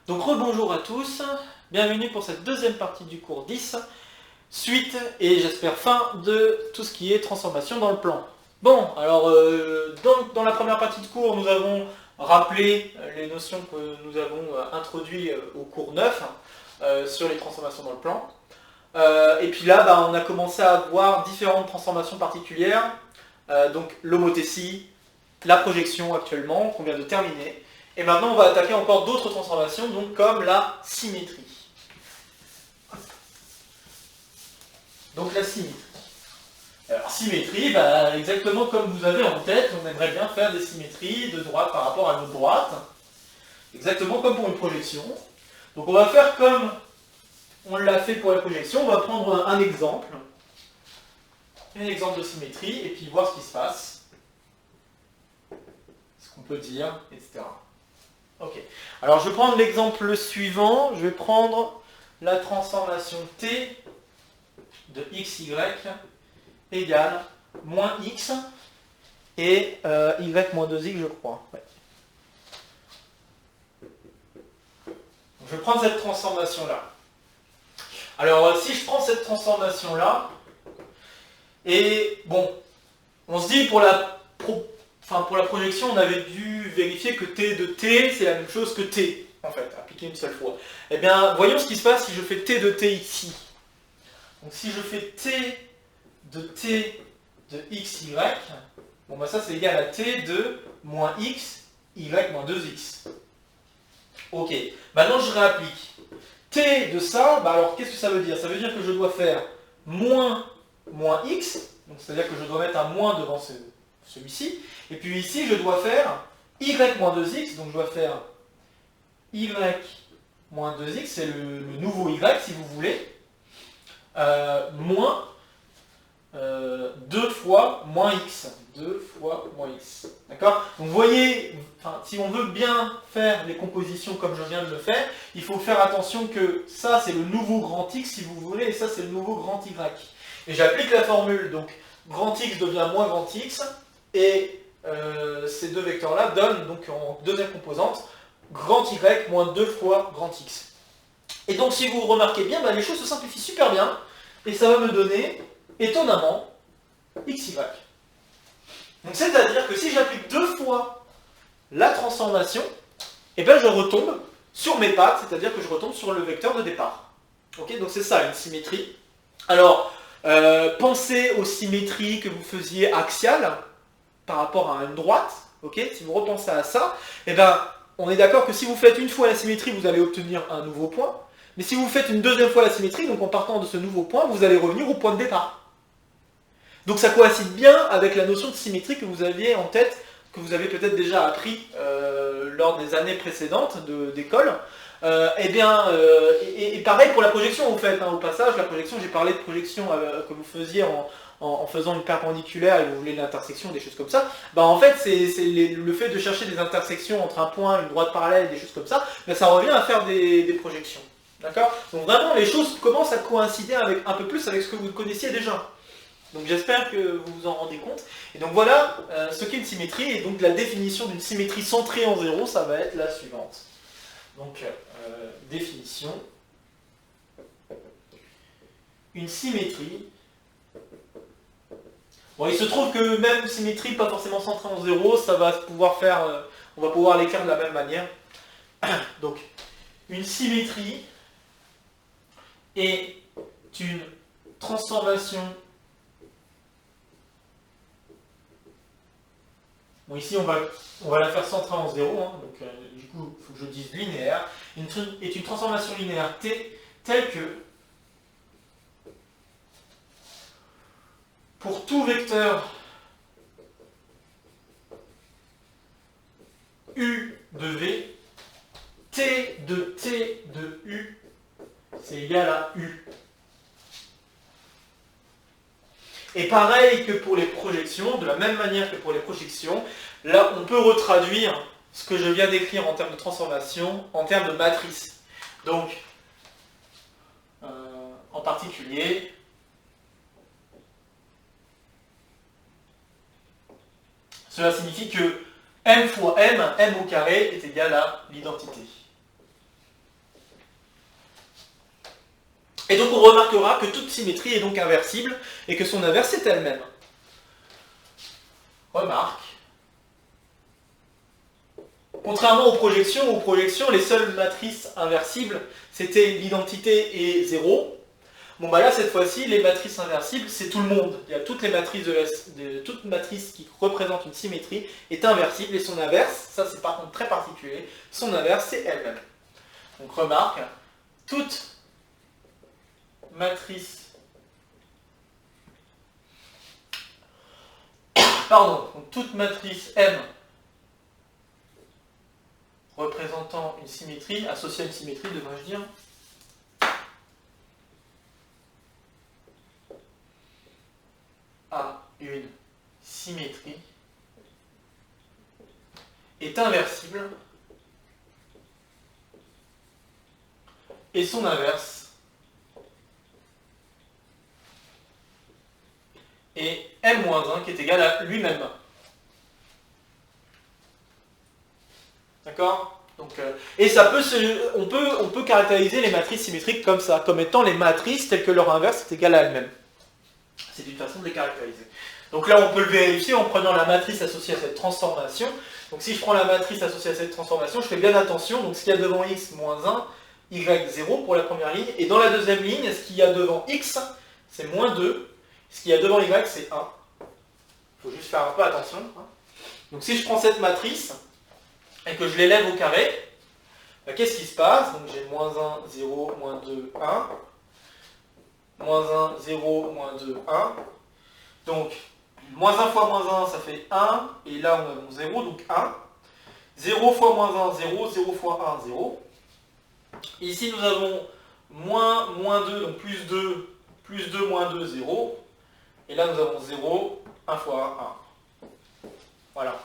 Donc rebonjour à tous, bienvenue pour cette deuxième partie du cours 10, suite et j'espère fin de tout ce qui est transformation dans le plan. Bon, alors dans la première partie de cours, nous avons rappelé les notions que nous avons introduites au cours 9 sur les transformations dans le plan. Et puis là, on a commencé à voir différentes transformations particulières, donc l'homothétie, la projection actuellement, qu'on vient de terminer. Et maintenant, on va attaquer encore d'autres transformations, donc comme la symétrie. Donc la symétrie. Alors symétrie, exactement comme vous avez en tête, on aimerait bien faire des symétries de droite par rapport à notre droite. Exactement comme pour une projection. Donc on va faire comme on l'a fait pour la projection, on va prendre un exemple de symétrie, et puis voir ce qui se passe, ce qu'on peut dire, etc. Ok. Alors je vais prendre l'exemple suivant, je vais prendre la transformation t de xy égale moins x et y moins 2x, je crois. Ouais. Donc, je vais prendre cette transformation-là. Alors si je prends cette transformation-là, et bon, on se dit pour la projection, on avait dû vérifier que t de t, c'est la même chose que t, en fait, appliqué une seule fois. Eh bien, voyons ce qui se passe si je fais t de t ici. Donc si je fais t de xy, bon ça c'est égal à t de moins x, y moins 2x. Ok, maintenant je réapplique. T de ça, alors qu'est-ce que ça veut dire? Ça veut dire que je dois faire moins x, donc c'est-à-dire que je dois mettre un moins devant celui-ci, et puis ici je dois faire y moins 2x, donc je dois faire y moins 2x, c'est le nouveau y si vous voulez, moins 2 fois moins x. 2 fois moins x. D'accord? Donc vous voyez, si on veut bien faire les compositions comme je viens de le faire, il faut faire attention que ça c'est le nouveau grand x si vous voulez, et ça c'est le nouveau grand y. Et j'applique la formule, donc grand x devient moins grand x, et ces deux vecteurs-là donnent donc en deuxième composante grand y moins 2 fois grand x. Et donc si vous remarquez bien, les choses se simplifient super bien, et ça va me donner, étonnamment, xy. Donc c'est-à-dire que si j'applique deux fois la transformation, je retombe sur mes pattes, c'est-à-dire que je retombe sur le vecteur de départ. Ok, donc c'est ça une symétrie. Alors, pensez aux symétries que vous faisiez axiales par rapport à une droite. Ok, si vous repensez à ça, on est d'accord que si vous faites une fois la symétrie, vous allez obtenir un nouveau point. Mais si vous faites une deuxième fois la symétrie, donc en partant de ce nouveau point, vous allez revenir au point de départ. Donc ça coïncide bien avec la notion de symétrie que vous aviez en tête, que vous avez peut-être déjà appris lors des années précédentes d'école. Et pareil pour la projection, au fait, au passage, la projection, j'ai parlé de projection que vous faisiez en faisant une perpendiculaire et vous voulez l'intersection, des choses comme ça. En fait, c'est le fait de chercher des intersections entre un point, une droite parallèle, des choses comme ça, ça revient à faire des projections. D'accord? Donc vraiment, les choses commencent à coïncider un peu plus avec ce que vous connaissiez déjà. Donc j'espère que vous vous en rendez compte. Et donc voilà ce qu'est une symétrie. Et donc la définition d'une symétrie centrée en zéro, ça va être la suivante. Donc définition. Une symétrie. Bon, il se trouve que même symétrie pas forcément centrée en zéro, ça va pouvoir faire. On va pouvoir l'écrire de la même manière. Donc une symétrie est une transformation. Bon, ici, on va la faire centrée en 0, donc du coup, il faut que je dise linéaire. Est une transformation linéaire t telle que, pour tout vecteur u de v, t de u, c'est égal à u. Et pareil que pour les projections, de la même manière que pour les projections, là on peut retraduire ce que je viens d'écrire en termes de transformation, en termes de matrice. Donc, en particulier, cela signifie que m fois m au carré est égal à l'identité. Et donc on remarquera que toute symétrie est donc inversible et que son inverse est elle-même. Remarque. Contrairement aux projections, les seules matrices inversibles, c'était l'identité et 0. Bon bah là, cette fois-ci, les matrices inversibles, c'est tout le monde. Il y a toutes les matrices toute matrice qui représente une symétrie est inversible et son inverse, ça c'est par contre très particulier, son inverse c'est elle-même. Donc remarque, toute matrice donc toute matrice M représentant une symétrie, associée à une symétrie, devrais-je dire, a une symétrie est inversible et son inverse est M-1 qui est égal à lui-même. D'accord ? Donc, et ça peut on peut caractériser les matrices symétriques comme ça, comme étant les matrices telles que leur inverse est égal à elles-mêmes. C'est une façon de les caractériser. Donc là, on peut le vérifier en prenant la matrice associée à cette transformation. Donc si je prends la matrice associée à cette transformation, je fais bien attention. Donc ce qu'il y a devant x moins 1, y0 pour la première ligne. Et dans la deuxième ligne, ce qu'il y a devant x, c'est moins 2. Ce qu'il y a devant y, c'est 1. Il faut juste faire un peu attention. Donc si je prends cette matrice et que je l'élève au carré, bah, qu'est-ce qui se passe? Donc j'ai moins 1, 0, moins 2, 1. Moins 1, 0, moins 2, 1. Donc, moins 1 fois moins 1, ça fait 1. Et là, on a mon 0, donc 1. 0 fois moins 1, 0. 0 fois 1, 0. Ici, nous avons moins 2, donc plus 2, moins 2, 0. Et là, nous avons 0, 1 fois 1, 1. Voilà.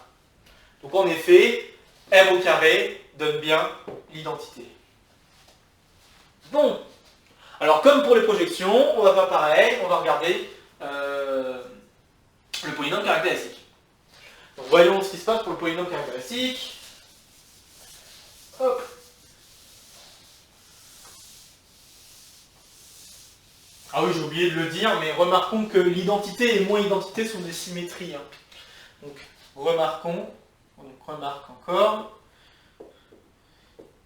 Donc, en effet, M au carré donne bien l'identité. Bon. Alors, comme pour les projections, on va faire pareil, on va regarder le polynôme caractéristique. Donc, voyons ce qui se passe pour le polynôme caractéristique. Hop. Ah oui, j'ai oublié de le dire, mais remarquons que l'identité et moins identité sont des symétries. Donc, remarque encore.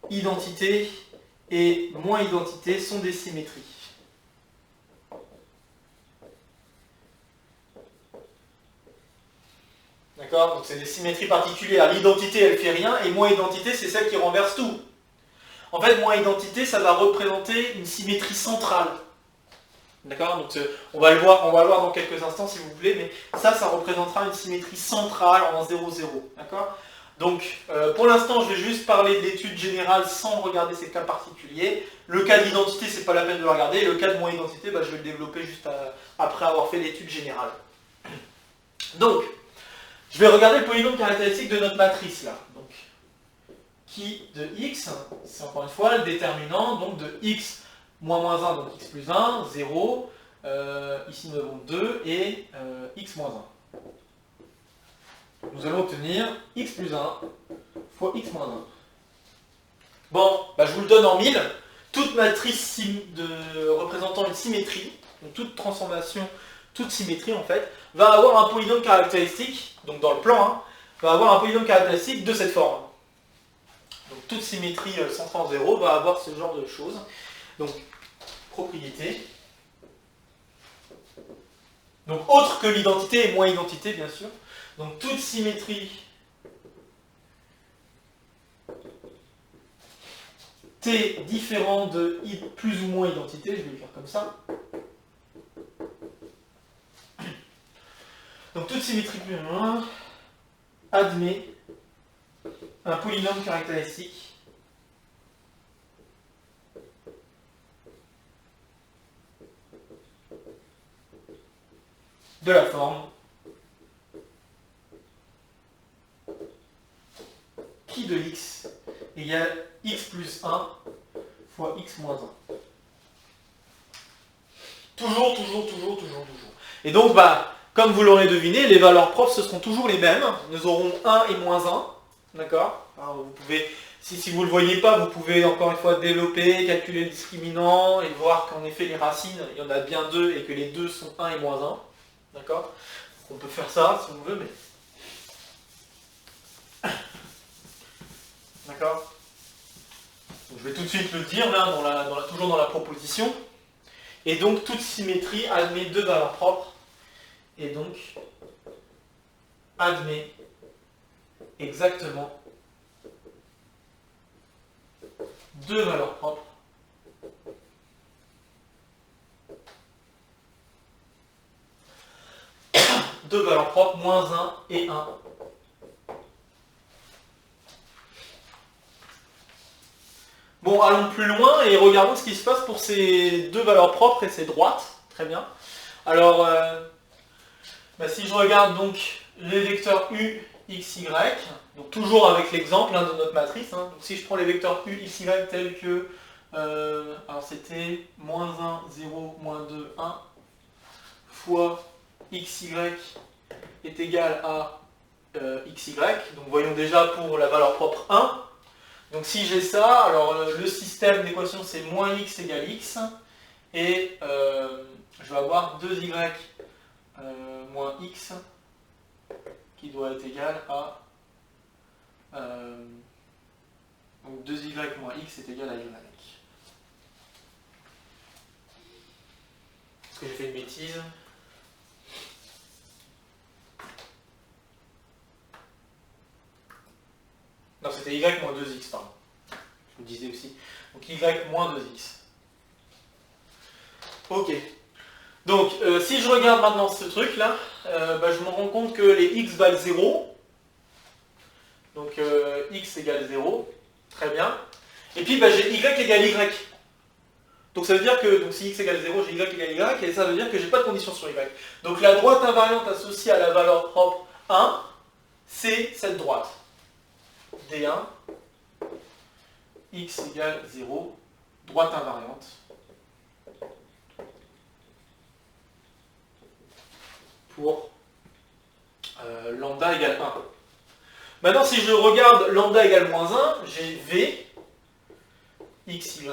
Identité et moins identité sont des symétries. D'accord? Donc c'est des symétries particulières. L'identité, elle fait rien, et moins identité, c'est celle qui renverse tout. En fait, moins identité, ça va représenter une symétrie centrale. D'accord? Donc on va le voir dans quelques instants si vous voulez, mais ça représentera une symétrie centrale en 0, 0. D'accord? Donc, pour l'instant, je vais juste parler de l'étude générale sans regarder ces cas particuliers. Le cas d'identité, c'est pas la peine de le regarder. Le cas de moins identité, je vais le développer juste après avoir fait l'étude générale. Donc, je vais regarder le polynôme caractéristique de notre matrice là. Donc, qui de x, c'est encore une fois le déterminant donc de x moins 1, donc x plus 1, 0. Ici, nous avons 2 et x moins 1. Nous allons obtenir x plus 1 fois x moins 1. Bon, je vous le donne en 1000. Toute matrice représentant une symétrie, donc toute transformation, toute symétrie en fait, va avoir un polynôme caractéristique, donc dans le plan, va avoir un polynôme caractéristique de cette forme. Donc toute symétrie centrée en 0 va avoir ce genre de choses. Donc, propriété. Donc autre que l'identité et moins identité, bien sûr. Donc toute symétrie T différent de I plus ou moins identité, je vais le faire comme ça. Donc toute symétrie plus ou moins admet un polynôme caractéristique de la forme qui de x égale x plus 1 fois x moins 1. Toujours. Et donc, comme vous l'aurez deviné, les valeurs propres, ce seront toujours les mêmes. Nous aurons 1 et moins 1. D'accord? Vous pouvez Si vous ne le voyez pas, vous pouvez encore une fois développer, calculer le discriminant et voir qu'en effet les racines, il y en a bien deux et que les deux sont 1 et moins 1. D'accord? On peut faire ça si on veut, mais... D'accord? Je vais tout de suite le dire là, toujours dans la proposition. Et donc toute symétrie admet deux valeurs propres. Et donc admet exactement deux valeurs propres moins 1 et 1. Bon, allons plus loin et regardons ce qui se passe pour ces deux valeurs propres et ces droites. Très bien. Alors, si je regarde donc les vecteurs u, x, y, donc toujours avec l'exemple de notre matrice, donc si je prends les vecteurs u, x, y tels que, alors c'était moins 1, 0, moins 2, 1, fois x, y est égal à x, y, donc voyons déjà pour la valeur propre 1, donc si j'ai ça, alors le système d'équation c'est moins x égale x, et je vais avoir 2y moins x qui doit être égal à donc 2y moins x est égal à y. Est-ce que j'ai fait une bêtise? Non, c'était y moins 2x, pardon. Je vous disais aussi. Donc y moins 2x. Ok. Donc, si je regarde maintenant ce truc-là, je me rends compte que les x valent 0. Donc, x égale 0. Très bien. Et puis, j'ai y égale y. Donc, ça veut dire que donc, si x égale 0, j'ai y égale y. Et ça veut dire que j'ai pas de condition sur y. Donc, la droite invariante associée à la valeur propre 1, c'est cette droite. D1, x égale 0, droite invariante. Pour lambda égale 1. Maintenant, si je regarde lambda égale moins 1, j'ai v, x, y.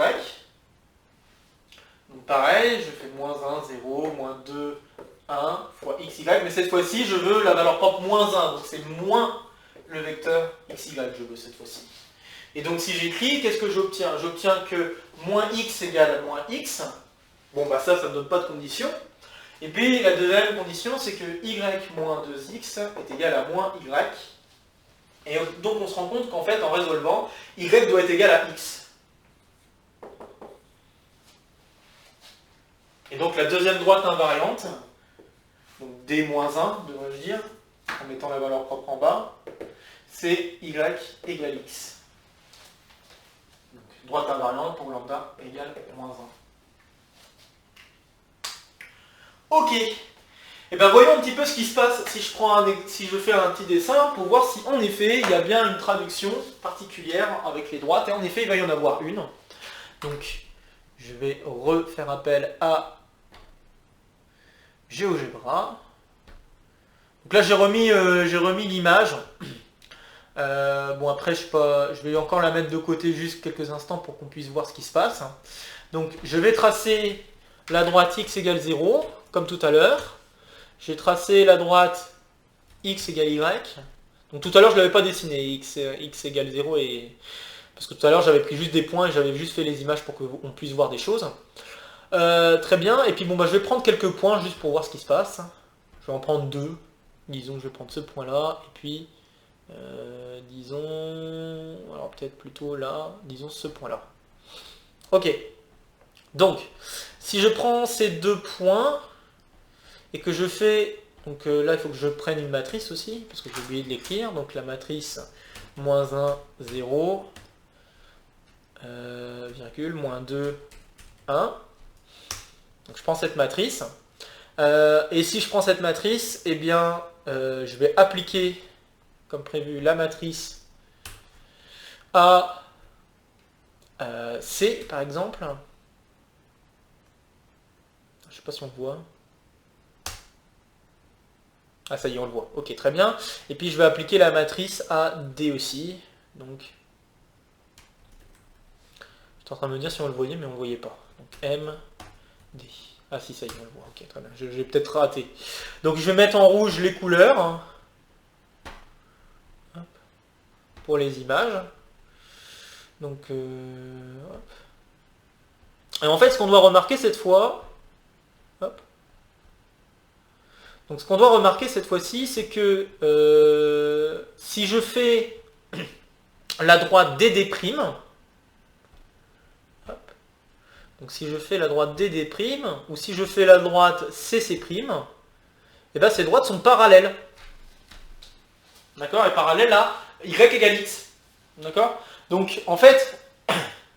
Donc pareil, je fais moins 1, 0, moins 2, 1 fois x, y. Mais cette fois-ci, je veux la valeur propre moins 1. Donc c'est moins le vecteur x, y que je veux cette fois-ci. Et donc si j'écris, qu'est-ce que j'obtiens? J'obtiens que moins x égale moins x. Bon, ça ne me donne pas de condition. Et puis la deuxième condition, c'est que y moins 2x est égal à moins y. Et donc on se rend compte qu'en fait, en résolvant, y doit être égal à x. Et donc la deuxième droite invariante, donc d-1, devrais-je dire, en mettant la valeur propre en bas, c'est y égale x. Donc, droite invariante pour lambda égale moins 1. Ok. Et bien voyons un petit peu ce qui se passe si je fais un petit dessin pour voir si en effet il y a bien une traduction particulière avec les droites. Et en effet il va y en avoir une. Donc je vais refaire appel à GeoGebra. Donc là j'ai remis l'image. Après je vais encore la mettre de côté juste quelques instants pour qu'on puisse voir ce qui se passe. Donc je vais tracer la droite x égale 0 comme tout à l'heure. J'ai tracé la droite x égale y. Donc tout à l'heure je ne l'avais pas dessiné, x égale 0, parce que tout à l'heure j'avais pris juste des points et j'avais juste fait les images pour qu'on puisse voir des choses. Très bien, et puis je vais prendre quelques points juste pour voir ce qui se passe. Je vais en prendre deux. Disons que je vais prendre ce point-là, et puis disons, alors peut-être plutôt là, disons ce point-là. Ok, donc si je prends ces deux points, et que je fais, donc là il faut que je prenne une matrice aussi, parce que j'ai oublié de l'écrire, donc la matrice moins 1, 0, virgule, moins 2, 1. Donc je prends cette matrice, et si je prends cette matrice, eh bien je vais appliquer, comme prévu, la matrice à C par exemple. Je ne sais pas si on voit. Ah ça y est, on le voit. Ok, très bien. Et puis je vais appliquer la matrice à D aussi. Donc J'étais en train de me dire si on le voyait, mais on ne le voyait pas. Donc M, D. Ah si, ça y est, on le voit. Ok, très bien. J'ai peut-être raté. Donc je vais mettre en rouge les couleurs. Hop. Pour les images. Donc, hop. Et en fait, ce qu'on doit remarquer cette fois, hop. Donc ce qu'on doit remarquer cette fois-ci, c'est que si je fais la droite DD', hop. Donc si je fais la droite DD', ou si je fais la droite CC', et bien ces droites sont parallèles. D'accord? Et parallèles à Y égale X. D'accord? Donc en fait,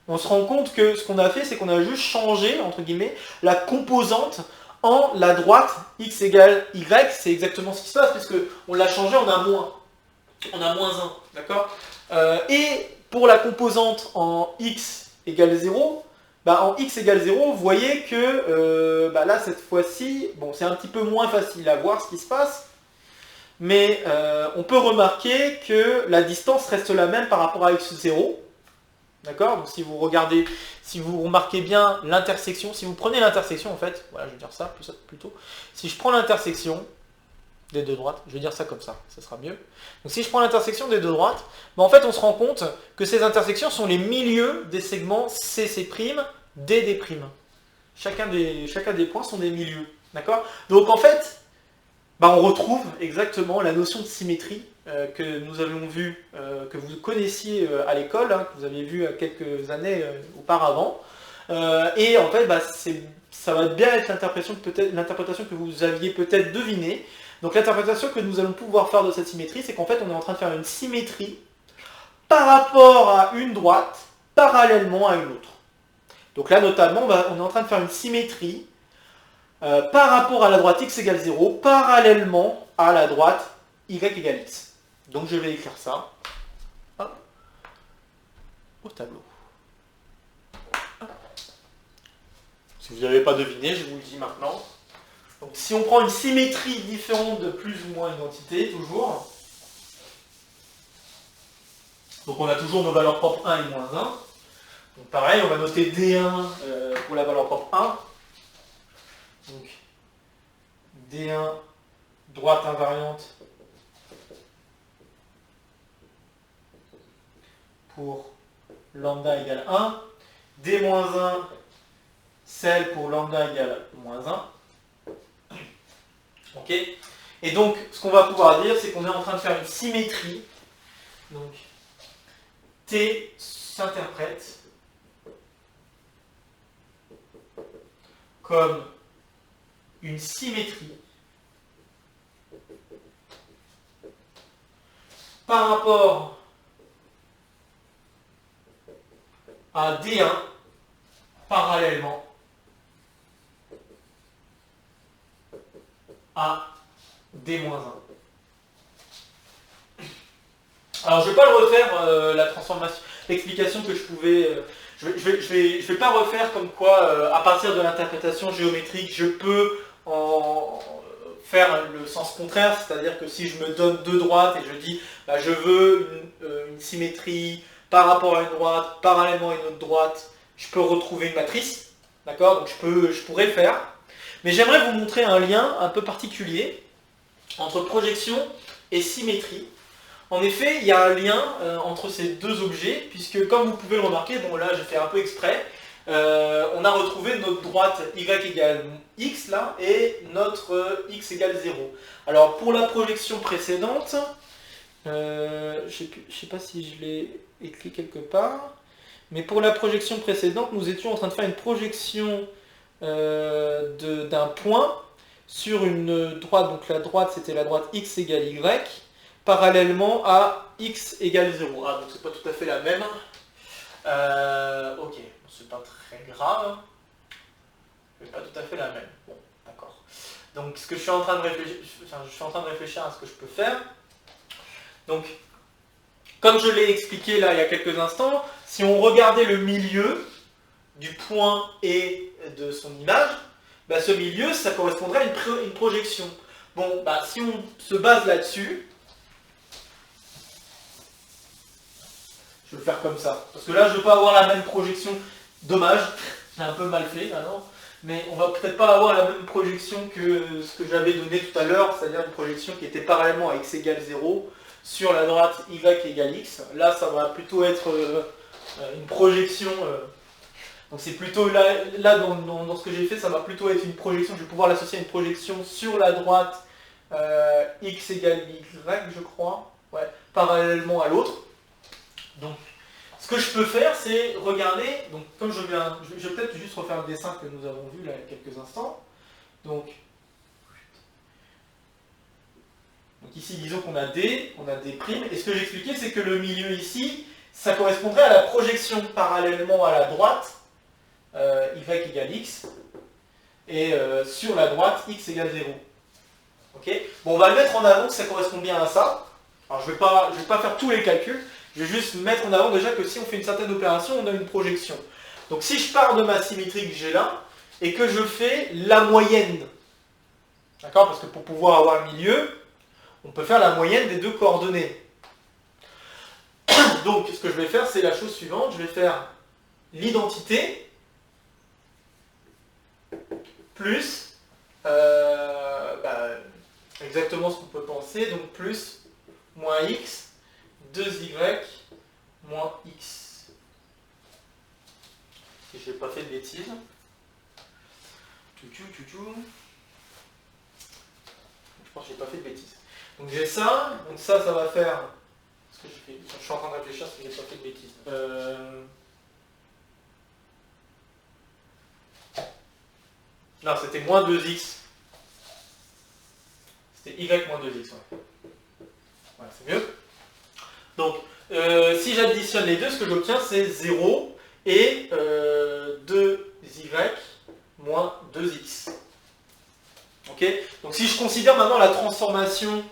on se rend compte que ce qu'on a fait, c'est qu'on a juste changé, entre guillemets, la composante en la droite X égale Y. C'est exactement ce qui se passe, puisque on l'a changé en un moins. On a moins 1. D'accord? Et pour la composante en X égale 0, bah en X égale 0, vous voyez que bah là, cette fois-ci, bon, c'est un petit peu moins facile à voir ce qui se passe, mais on peut remarquer que la distance reste la même par rapport à X0. D'accord? Donc si vous regardez, si vous remarquez bien l'intersection, si vous prenez l'intersection en fait, voilà, je vais dire ça plutôt, si je prends l'intersection des deux droites, je vais dire ça comme ça sera mieux. Donc si je prends l'intersection des deux droites, ben en fait on se rend compte que ces intersections sont les milieux des segments CC', DD'. Chacun des points sont des milieux. D'accord? Donc en fait, ben on retrouve exactement la notion de symétrie que nous avions vu, que vous connaissiez à l'école, hein, que vous aviez vu quelques années auparavant. Et en fait, bah, ça va bien être l'interprétation que vous aviez peut-être devinée. Donc l'interprétation que nous allons pouvoir faire de cette symétrie, c'est qu'en fait, on est en train de faire une symétrie par rapport à une droite, parallèlement à une autre. Donc là, notamment, on est en train de faire une symétrie par rapport à la droite x égale 0, parallèlement à la droite y égale x. Donc je vais écrire ça au tableau. Si vous n'avez pas deviné, je vous le dis maintenant. Donc si on prend une symétrie différente de plus ou moins une entité, toujours, donc on a toujours nos valeurs propres 1 et moins 1. Donc pareil, on va noter D1 pour la valeur propre 1. Donc D1, droite invariante, pour lambda égale 1, D-1, celle pour lambda égale moins 1. Ok? Et donc, ce qu'on va pouvoir dire, c'est qu'on est en train de faire une symétrie. Donc, T s'interprète comme une symétrie par rapport à D1 parallèlement à D-1. Alors je ne vais pas le refaire, la transformation, l'explication que je pouvais... je vais pas refaire comme quoi, à partir de l'interprétation géométrique, je peux en faire le sens contraire, c'est-à-dire que si je me donne deux droites et je dis bah, je veux une symétrie par rapport à une droite, parallèlement à une autre droite, je peux retrouver une matrice, d'accord? Donc je pourrais le faire. Mais j'aimerais vous montrer un lien un peu particulier entre projection et symétrie. En effet, il y a un lien entre ces deux objets, puisque comme vous pouvez le remarquer, bon là j'ai fait un peu exprès, on a retrouvé notre droite y égale x là, et notre x égale 0. Alors pour la projection précédente, je sais pas si je l'ai écrit quelque part, mais pour la projection précédente, nous étions en train de faire une projection d'un point sur une droite, donc la droite c'était la droite x égale y, parallèlement à x égale 0. Ah, donc c'est pas tout à fait la même. Ok, c'est pas très grave. C'est pas tout à fait la même. Bon, d'accord. Donc ce que je suis en train de réfléchir, à ce que je peux faire. Donc, comme je l'ai expliqué là il y a quelques instants, si on regardait le milieu du point et de son image, bah, ce milieu, ça correspondrait à une projection. Bon, bah, si on se base là-dessus, je vais le faire comme ça. Parce que là, je ne veux pas avoir la même projection Dommage, j'ai un peu mal fait maintenant, mais on va peut-être pas avoir la même projection que ce que j'avais donné tout à l'heure, c'est-à-dire une projection qui était parallèlement à x égale 0 sur la droite y égale x. Là, ça va plutôt être une projection, donc c'est plutôt là dans ce que j'ai fait, ça va plutôt être une projection, je vais pouvoir l'associer à une projection sur la droite x égale y, je crois, ouais, parallèlement à l'autre. Donc, ce que je peux faire, c'est regarder, donc comme je vais peut-être juste refaire le dessin que nous avons vu là il y a quelques instants. Donc ici, disons qu'on a D, on a D', et ce que j'expliquais, c'est que le milieu ici, ça correspondrait à la projection parallèlement à la droite, y égale x, et sur la droite, x égale 0. Ok. Bon, on va le mettre en avant que ça correspond bien à ça. Alors je vais pas faire tous les calculs, je vais juste mettre en avant déjà que si on fait une certaine opération, on a une projection. Donc si je pars de ma symétrie que j'ai là, et que je fais la moyenne, d'accord, parce que pour pouvoir avoir le milieu, on peut faire la moyenne des deux coordonnées. Donc ce que je vais faire, c'est la chose suivante, je vais faire l'identité plus exactement ce qu'on peut penser, donc plus moins x, 2y, moins x. Si je n'ai pas fait de bêtises. Je pense que je n'ai pas fait de bêtises. Donc j'ai ça, donc ça va faire... Ce que je suis en train de réfléchir si je n'ai pas fait de bêtises. Non, c'était moins 2x. C'était y moins 2x. Ouais. Voilà, c'est mieux. Donc, si j'additionne les deux, ce que j'obtiens, c'est 0 et 2y moins 2x. Ok. Donc, si je considère maintenant la transformation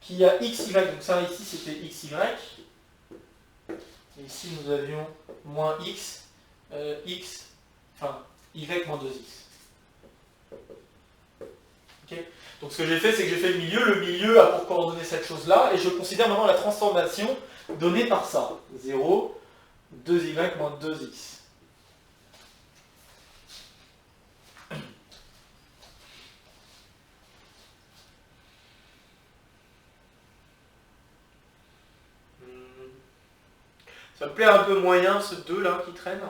qui a xy, donc ça ici c'était xy, et ici nous avions moins x, y moins 2x. Okay. Donc ce que j'ai fait, c'est que j'ai fait le milieu a pour coordonner cette chose-là, et je considère maintenant la transformation donnée par ça. 0, 2y moins 2x. Ça me plaît un peu moyen ce 2 là qui traîne.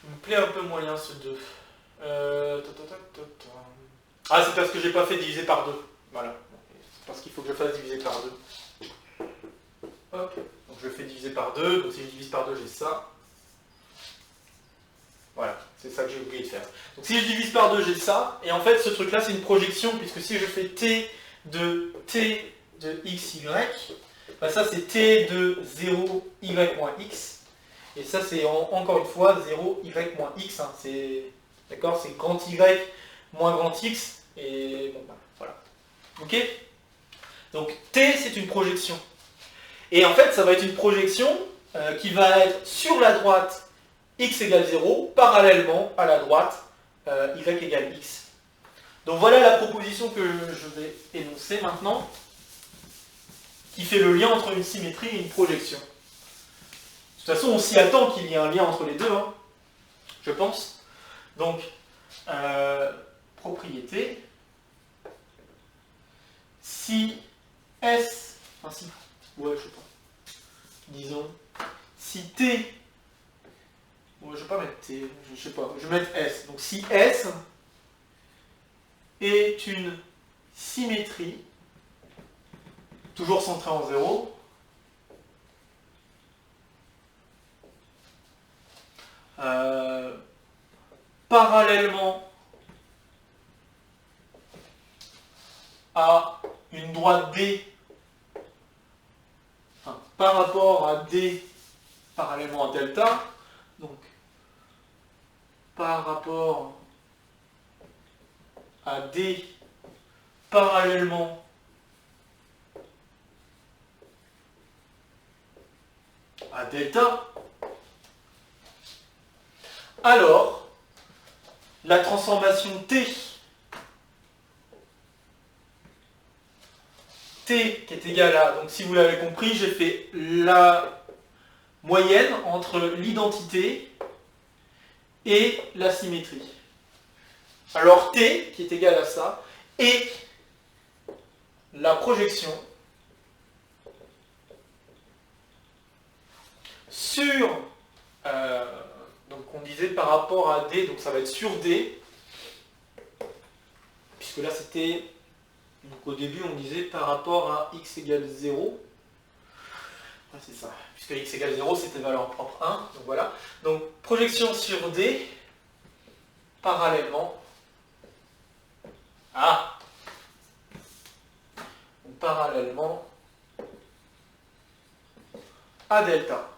Il me plaît un peu moyen ce 2. Ah, c'est parce que j'ai pas fait diviser par 2. Voilà. C'est parce qu'il faut que je fasse diviser par 2. Hop. Donc je fais diviser par 2. Donc si je divise par 2, j'ai ça. Voilà. C'est ça que j'ai oublié de faire. Donc si je divise par 2, j'ai ça. Et en fait, ce truc-là, c'est une projection, puisque si je fais t de xy, bah ça c'est t de 0, y moins x. Et ça c'est encore une fois 0, y moins x. Hein. D'accord, c'est grand y moins grand x. Et bon, bah, voilà. Ok. Donc t c'est une projection. Et en fait ça va être une projection qui va être sur la droite x égale 0, parallèlement à la droite y égale x. Donc voilà la proposition que je vais énoncer maintenant, qui fait le lien entre une symétrie et une projection. De toute façon, on s'y attend qu'il y ait un lien entre les deux, hein, je pense. Donc, propriété, si S, enfin si, ouais, je sais pas, disons, si T, ouais, je vais pas mettre T, je sais pas, je vais mettre S. Donc si S est une symétrie, toujours centrée en 0, parallèlement à une droite D, enfin, par rapport à D parallèlement à delta, donc par rapport à D parallèlement à delta, alors la transformation T t qui est égal à, donc si vous l'avez compris, j'ai fait la moyenne entre l'identité et la symétrie. Alors t qui est égal à ça, et la projection sur, donc on disait par rapport à D, donc ça va être sur D, puisque là c'était, donc au début on disait par rapport à x égale 0, ouais, c'est ça, puisque x égale 0 c'était valeur propre 1, donc voilà, donc projection sur D, parallèlement à, parallèlement à delta.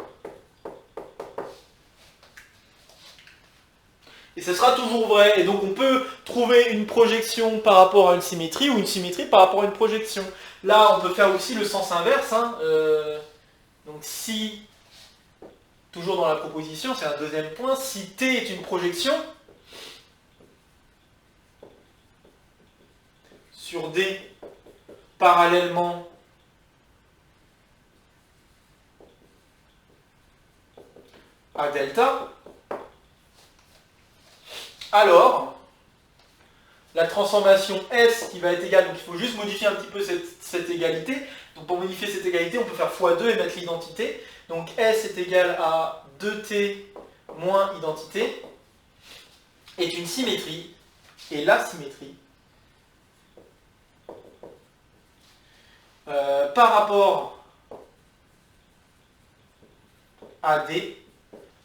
Et ce sera toujours vrai. Et donc on peut trouver une projection par rapport à une symétrie ou une symétrie par rapport à une projection. Là, on peut faire aussi le sens inverse. Hein. Donc si, toujours dans la proposition, c'est un deuxième point, si T est une projection sur D parallèlement à delta, alors la transformation S qui va être égale, donc il faut juste modifier un petit peu cette égalité. Donc pour modifier cette égalité, on peut faire x2 et mettre l'identité. Donc S est égal à 2t moins identité, est une symétrie, et la symétrie par rapport à D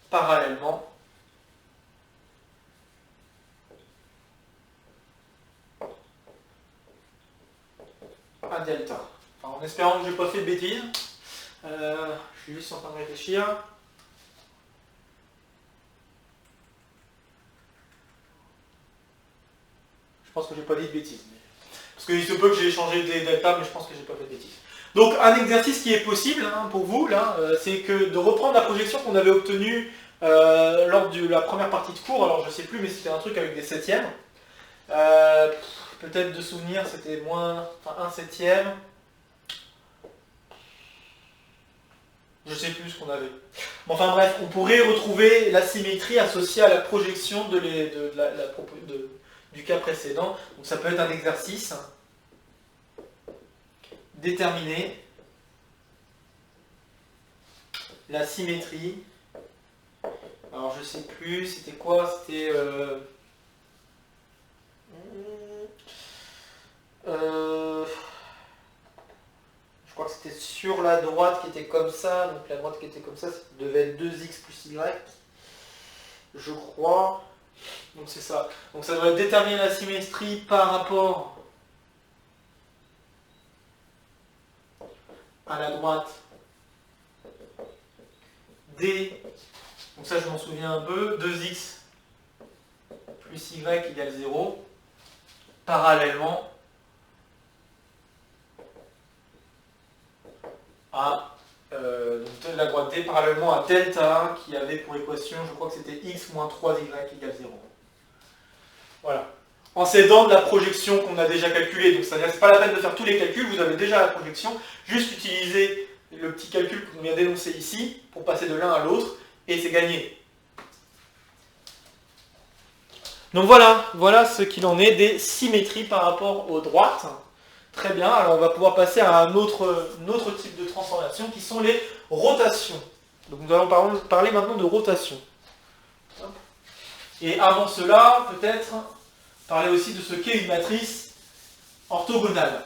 parallèlement à delta. Alors, en espérant que je n'ai pas fait de bêtises, je suis juste en train de réfléchir. Je pense que j'ai pas dit de bêtises. Parce qu'il se peut que j'ai changé des delta, mais je pense que j'ai pas fait de bêtises. Donc un exercice qui est possible hein, pour vous, là, c'est que de reprendre la projection qu'on avait obtenue lors de la première partie de cours. Alors je sais plus, mais c'était un truc avec des septièmes. Peut-être de souvenir, c'était un septième. Je sais plus ce qu'on avait. Enfin bref, on pourrait retrouver la symétrie associée à la projection du cas précédent. Donc ça peut être un exercice. Déterminer la symétrie. Alors je sais plus, c'était quoi? C'était je crois que c'était sur la droite qui était comme ça, donc la droite qui était comme ça devait être 2x plus y, je crois. Donc c'est ça. Donc ça doit déterminer la symétrie par rapport à la droite D. Donc ça je m'en souviens un peu, 2x plus y égale 0, parallèlement à donc la droite D parallèlement à delta qui avait pour équation, je crois que c'était x moins 3y égale 0. Voilà. En s'aidant de la projection qu'on a déjà calculée. Donc c'est-à-dire que ce n'est pas la peine de faire tous les calculs, vous avez déjà la projection, juste utiliser le petit calcul qu'on vient d'énoncer ici pour passer de l'un à l'autre et c'est gagné. Donc voilà ce qu'il en est des symétries par rapport aux droites. Très bien, alors on va pouvoir passer à un autre type de transformation qui sont les rotations. Donc nous allons parler maintenant de rotation. Et avant cela, peut-être parler aussi de ce qu'est une matrice orthogonale.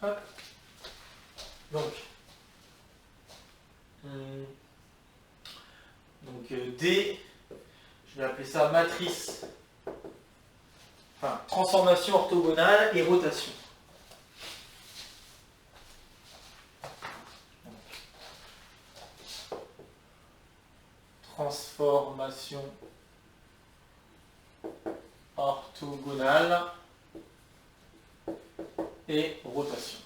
Hop. Donc D, je vais appeler ça matrice, enfin transformation orthogonale et rotation. Transformation orthogonale et rotation.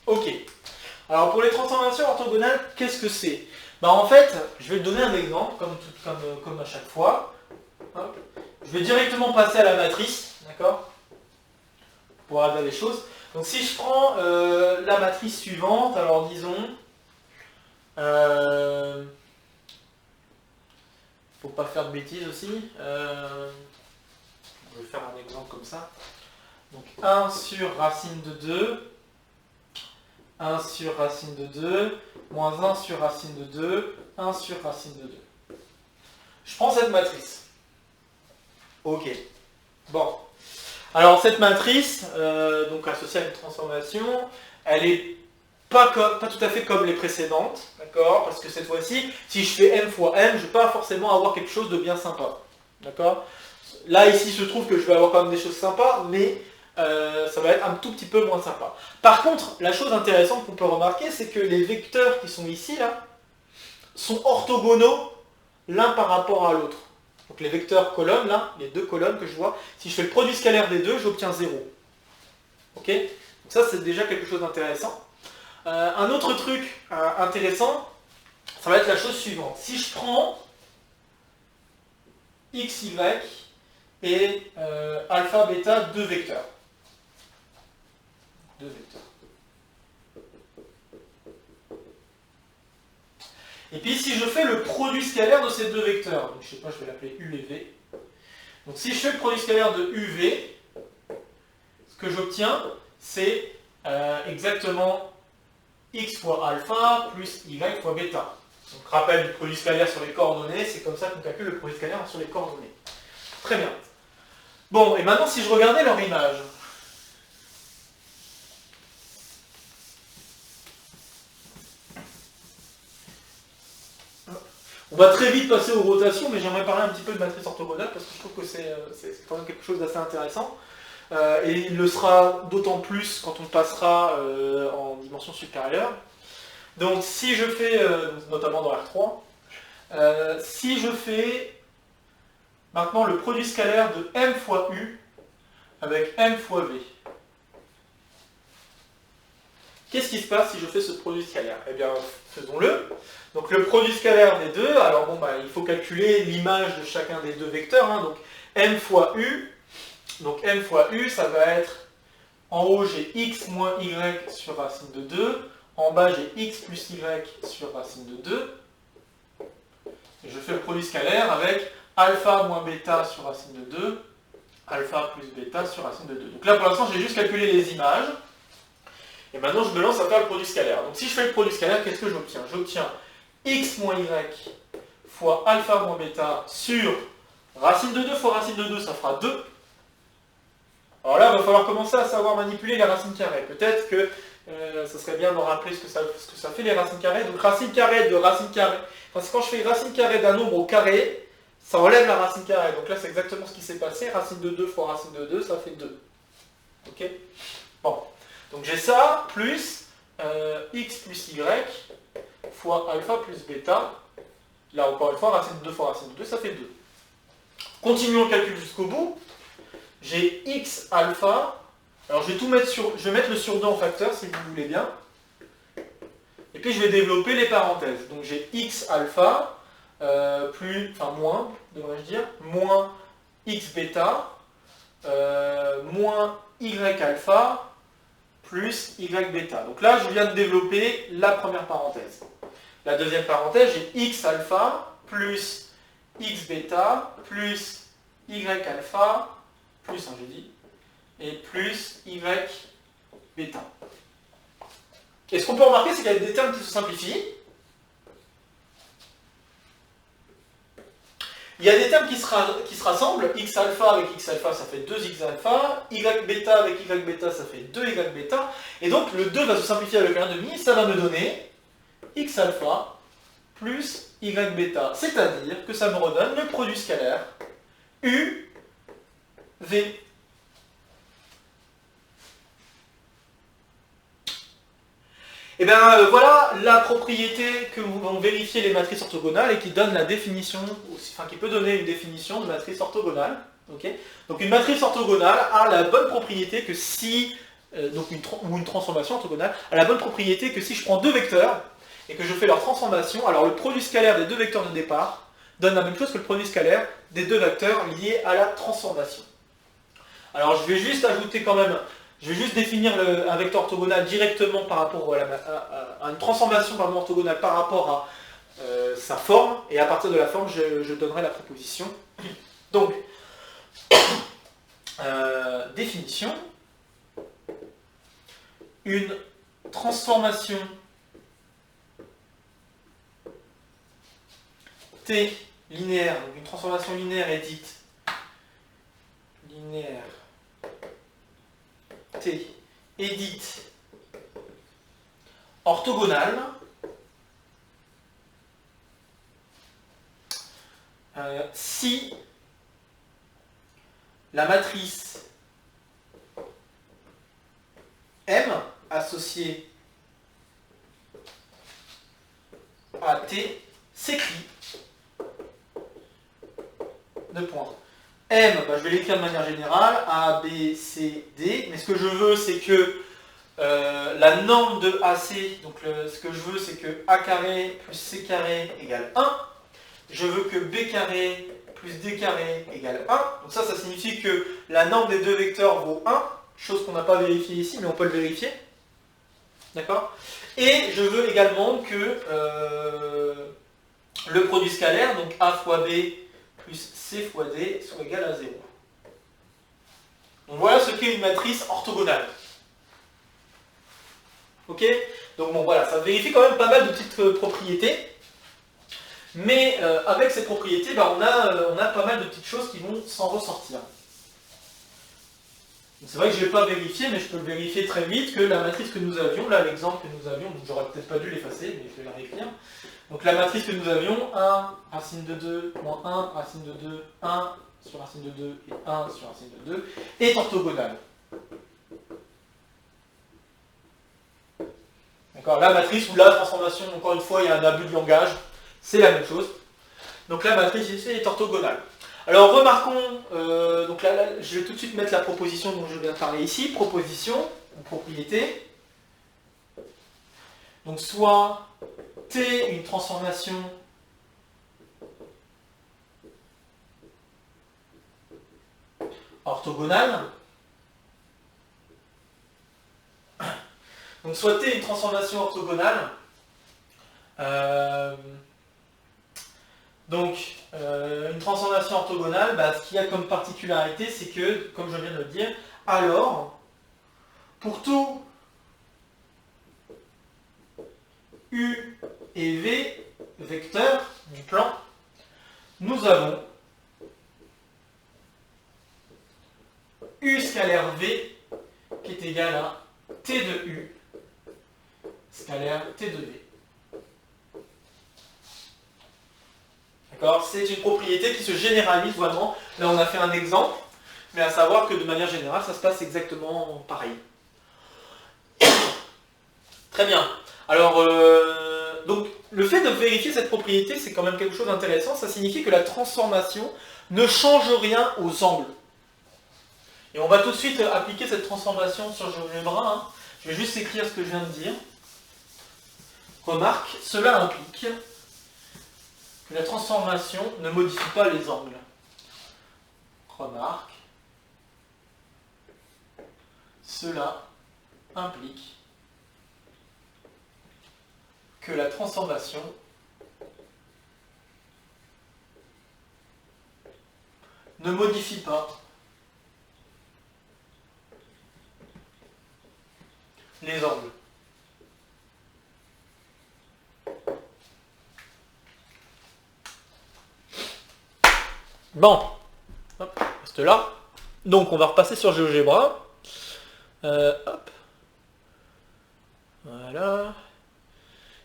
Ok. Alors pour les transformations orthogonales, qu'est-ce que c'est? Bah en fait, je vais te donner un exemple, comme à chaque fois. Hop. Je vais directement passer à la matrice, d'accord? Pour regarder les choses. Donc si je prends la matrice suivante, alors disons... faut pas faire de bêtises aussi. Je vais faire un exemple comme ça. Donc 1 sur racine de 2, 1 sur racine de 2, moins 1 sur racine de 2, 1 sur racine de 2. Je prends cette matrice. Ok. Bon. Alors cette matrice, donc associée à une transformation, elle est pas tout à fait comme les précédentes, d'accord? Parce que cette fois-ci, si je fais m fois m, je ne vais pas forcément avoir quelque chose de bien sympa. D'accord? Là, ici, il se trouve que je vais avoir quand même des choses sympas, mais ça va être un tout petit peu moins sympa. Par contre, la chose intéressante qu'on peut remarquer, c'est que les vecteurs qui sont ici, là, sont orthogonaux l'un par rapport à l'autre. Donc les vecteurs colonnes, là, les deux colonnes que je vois, si je fais le produit scalaire des deux, j'obtiens 0. Ok? Donc ça, c'est déjà quelque chose d'intéressant. Un autre truc intéressant, ça va être la chose suivante. Si je prends x, y et alpha, bêta, deux vecteurs. Deux vecteurs. Et puis si je fais le produit scalaire de ces deux vecteurs, donc je sais pas, je vais l'appeler u et v. Donc si je fais le produit scalaire de uv, ce que j'obtiens, c'est exactement x fois alpha plus y fois bêta. Donc rappel du produit scalaire sur les coordonnées, c'est comme ça qu'on calcule le produit scalaire sur les coordonnées. Très bien. Bon, et maintenant si je regardais leur image. On va très vite passer aux rotations, mais j'aimerais parler un petit peu de matrice orthogonale parce que je trouve que c'est quand même quelque chose d'assez intéressant. Et il le sera d'autant plus quand on passera en dimension supérieure. Donc si je fais, notamment dans R3, si je fais maintenant le produit scalaire de m fois u avec m fois v, qu'est-ce qui se passe si je fais ce produit scalaire? Eh bien, faisons-le. Donc le produit scalaire des deux, alors bon, il faut calculer l'image de chacun des deux vecteurs. Hein, donc m fois u, ça va être, en haut j'ai x moins y sur racine de 2, en bas j'ai x plus y sur racine de 2. Et je fais le produit scalaire avec alpha moins bêta sur racine de 2, alpha plus bêta sur racine de 2. Donc là pour l'instant j'ai juste calculé les images. Et maintenant je me lance à faire le produit scalaire. Donc si je fais le produit scalaire, qu'est-ce que j'obtiens? J'obtiens x moins y fois alpha moins bêta sur racine de 2 fois racine de 2, ça fera 2. Alors là, il va falloir commencer à savoir manipuler les racines carrées. Peut-être que ça serait bien de rappeler ce que ça fait les racines carrées. Donc racine carrée de racine carrée. Enfin, quand je fais racine carrée d'un nombre au carré, ça enlève la racine carrée. Donc là, c'est exactement ce qui s'est passé. Racine de 2 fois racine de 2, ça fait 2. Ok? Bon. Donc j'ai ça, plus x plus y fois alpha plus bêta. Là, encore une fois, racine de 2 fois racine de 2, ça fait 2. Continuons le calcul jusqu'au bout. J'ai x alpha. Alors je vais tout mettre je vais mettre le sur 2 en facteur si vous voulez bien. Et puis je vais développer les parenthèses. Donc j'ai x alpha moins, devrais-je dire, moins x bêta, moins y alpha, plus y bêta. Donc là je viens de développer la première parenthèse. La deuxième parenthèse, j'ai x alpha plus x bêta plus y alpha plus, j'ai dit, et plus y bêta. Et ce qu'on peut remarquer, c'est qu'il y a des termes qui se simplifient. Il y a des termes qui se rassemblent. X alpha avec x alpha, ça fait 2x alpha. Y bêta avec y bêta, ça fait 2y bêta. Et donc le 2 va se simplifier avec 1,5, ça va me donner x alpha plus y bêta. C'est-à-dire que ça me redonne le produit scalaire u v. Et bien voilà la propriété que vont vérifier les matrices orthogonales et qui donne la définition, enfin qui peut donner une définition de matrice orthogonale. Okay, donc une matrice orthogonale a la bonne propriété que si, ou une transformation orthogonale a la bonne propriété que si je prends deux vecteurs et que je fais leur transformation, alors le produit scalaire des deux vecteurs de départ donne la même chose que le produit scalaire des deux vecteurs liés à la transformation. Alors je vais juste ajouter quand même, je vais juste définir un vecteur orthogonal directement par rapport à une transformation orthogonale par rapport à sa forme, et à partir de la forme, je donnerai la proposition. Donc, définition. Une transformation T linéaire, donc une transformation linéaire est dite linéaire T est dite orthogonale si la matrice M associée à T s'écrit. Deux points. M, je vais l'écrire de manière générale, A, B, C, D, mais ce que je veux, c'est que la norme de AC, donc ce que je veux, c'est que A carré plus C carré égale 1. Je veux que B carré plus D carré égale 1. Donc ça signifie que la norme des deux vecteurs vaut 1, chose qu'on n'a pas vérifiée ici, mais on peut le vérifier. D'accord? Et je veux également que le produit scalaire, donc A fois B plus C fois D, soit égal à 0. Donc voilà ce qu'est une matrice orthogonale. Ok? Donc bon voilà, ça vérifie quand même pas mal de petites propriétés. Mais avec ces propriétés, on a pas mal de petites choses qui vont s'en ressortir. C'est vrai que je ne l'ai pas vérifié, mais je peux le vérifier très vite que la matrice que nous avions, là l'exemple que nous avions, donc j'aurais peut-être pas dû l'effacer, mais je vais la réécrire. Donc la matrice que nous avions, 1, racine de 2, moins 1, racine de 2, 1 sur racine de 2 et 1 sur racine de 2, est orthogonale. D'accord? La matrice ou la transformation, encore une fois, il y a un abus de langage, c'est la même chose. Donc la matrice ici est orthogonale. Alors remarquons, donc là, je vais tout de suite mettre la proposition dont je viens de parler ici, proposition, ou propriété. Donc soit T une transformation orthogonale. Donc soit T une transformation orthogonale. Une transformation orthogonale, ce qu'il y a comme particularité, c'est que, comme je viens de le dire, alors, pour tout U et V vecteurs du plan, nous avons U scalaire V qui est égal à T de U scalaire T de V. D'accord? C'est une propriété qui se généralise vraiment. Là, on a fait un exemple, mais à savoir que de manière générale, ça se passe exactement pareil. Très bien. Alors, donc, le fait de vérifier cette propriété, c'est quand même quelque chose d'intéressant. Ça signifie que la transformation ne change rien aux angles. Et on va tout de suite appliquer cette transformation sur GeoGebra. Hein. Je vais juste écrire ce que je viens de dire. Remarque, cela implique que la transformation ne modifie pas les angles. Remarque, cela implique que la transformation ne modifie pas les angles. Bon, hop, reste là. Donc on va repasser sur GeoGebra. Hop. Voilà.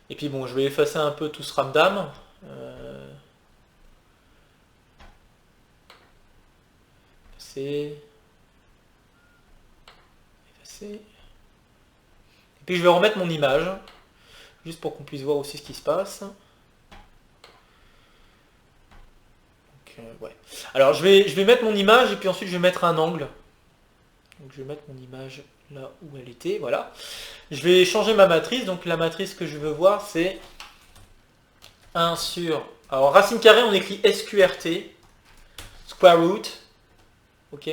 Et puis bon, je vais effacer un peu tout ce ramdam. Effacer. Et puis je vais remettre mon image, juste pour qu'on puisse voir aussi ce qui se passe. Ouais. Alors je vais mettre mon image et puis ensuite je vais mettre un angle. Donc je vais mettre mon image là où elle était, voilà. Je vais changer ma matrice, donc la matrice que je veux voir c'est 1 sur... Alors racine carrée on écrit SQRT, square root, ok.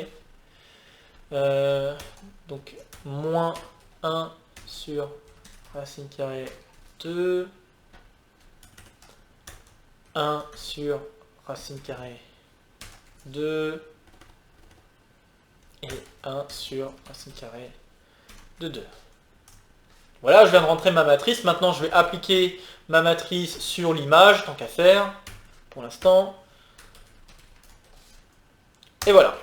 Donc moins 1 sur racine carrée 2, 1 sur racine carrée 2, et 1 sur racine carrée de 2. Voilà, je viens de rentrer ma matrice. Maintenant, je vais appliquer ma matrice sur l'image, tant qu'à faire, pour l'instant. Et voilà.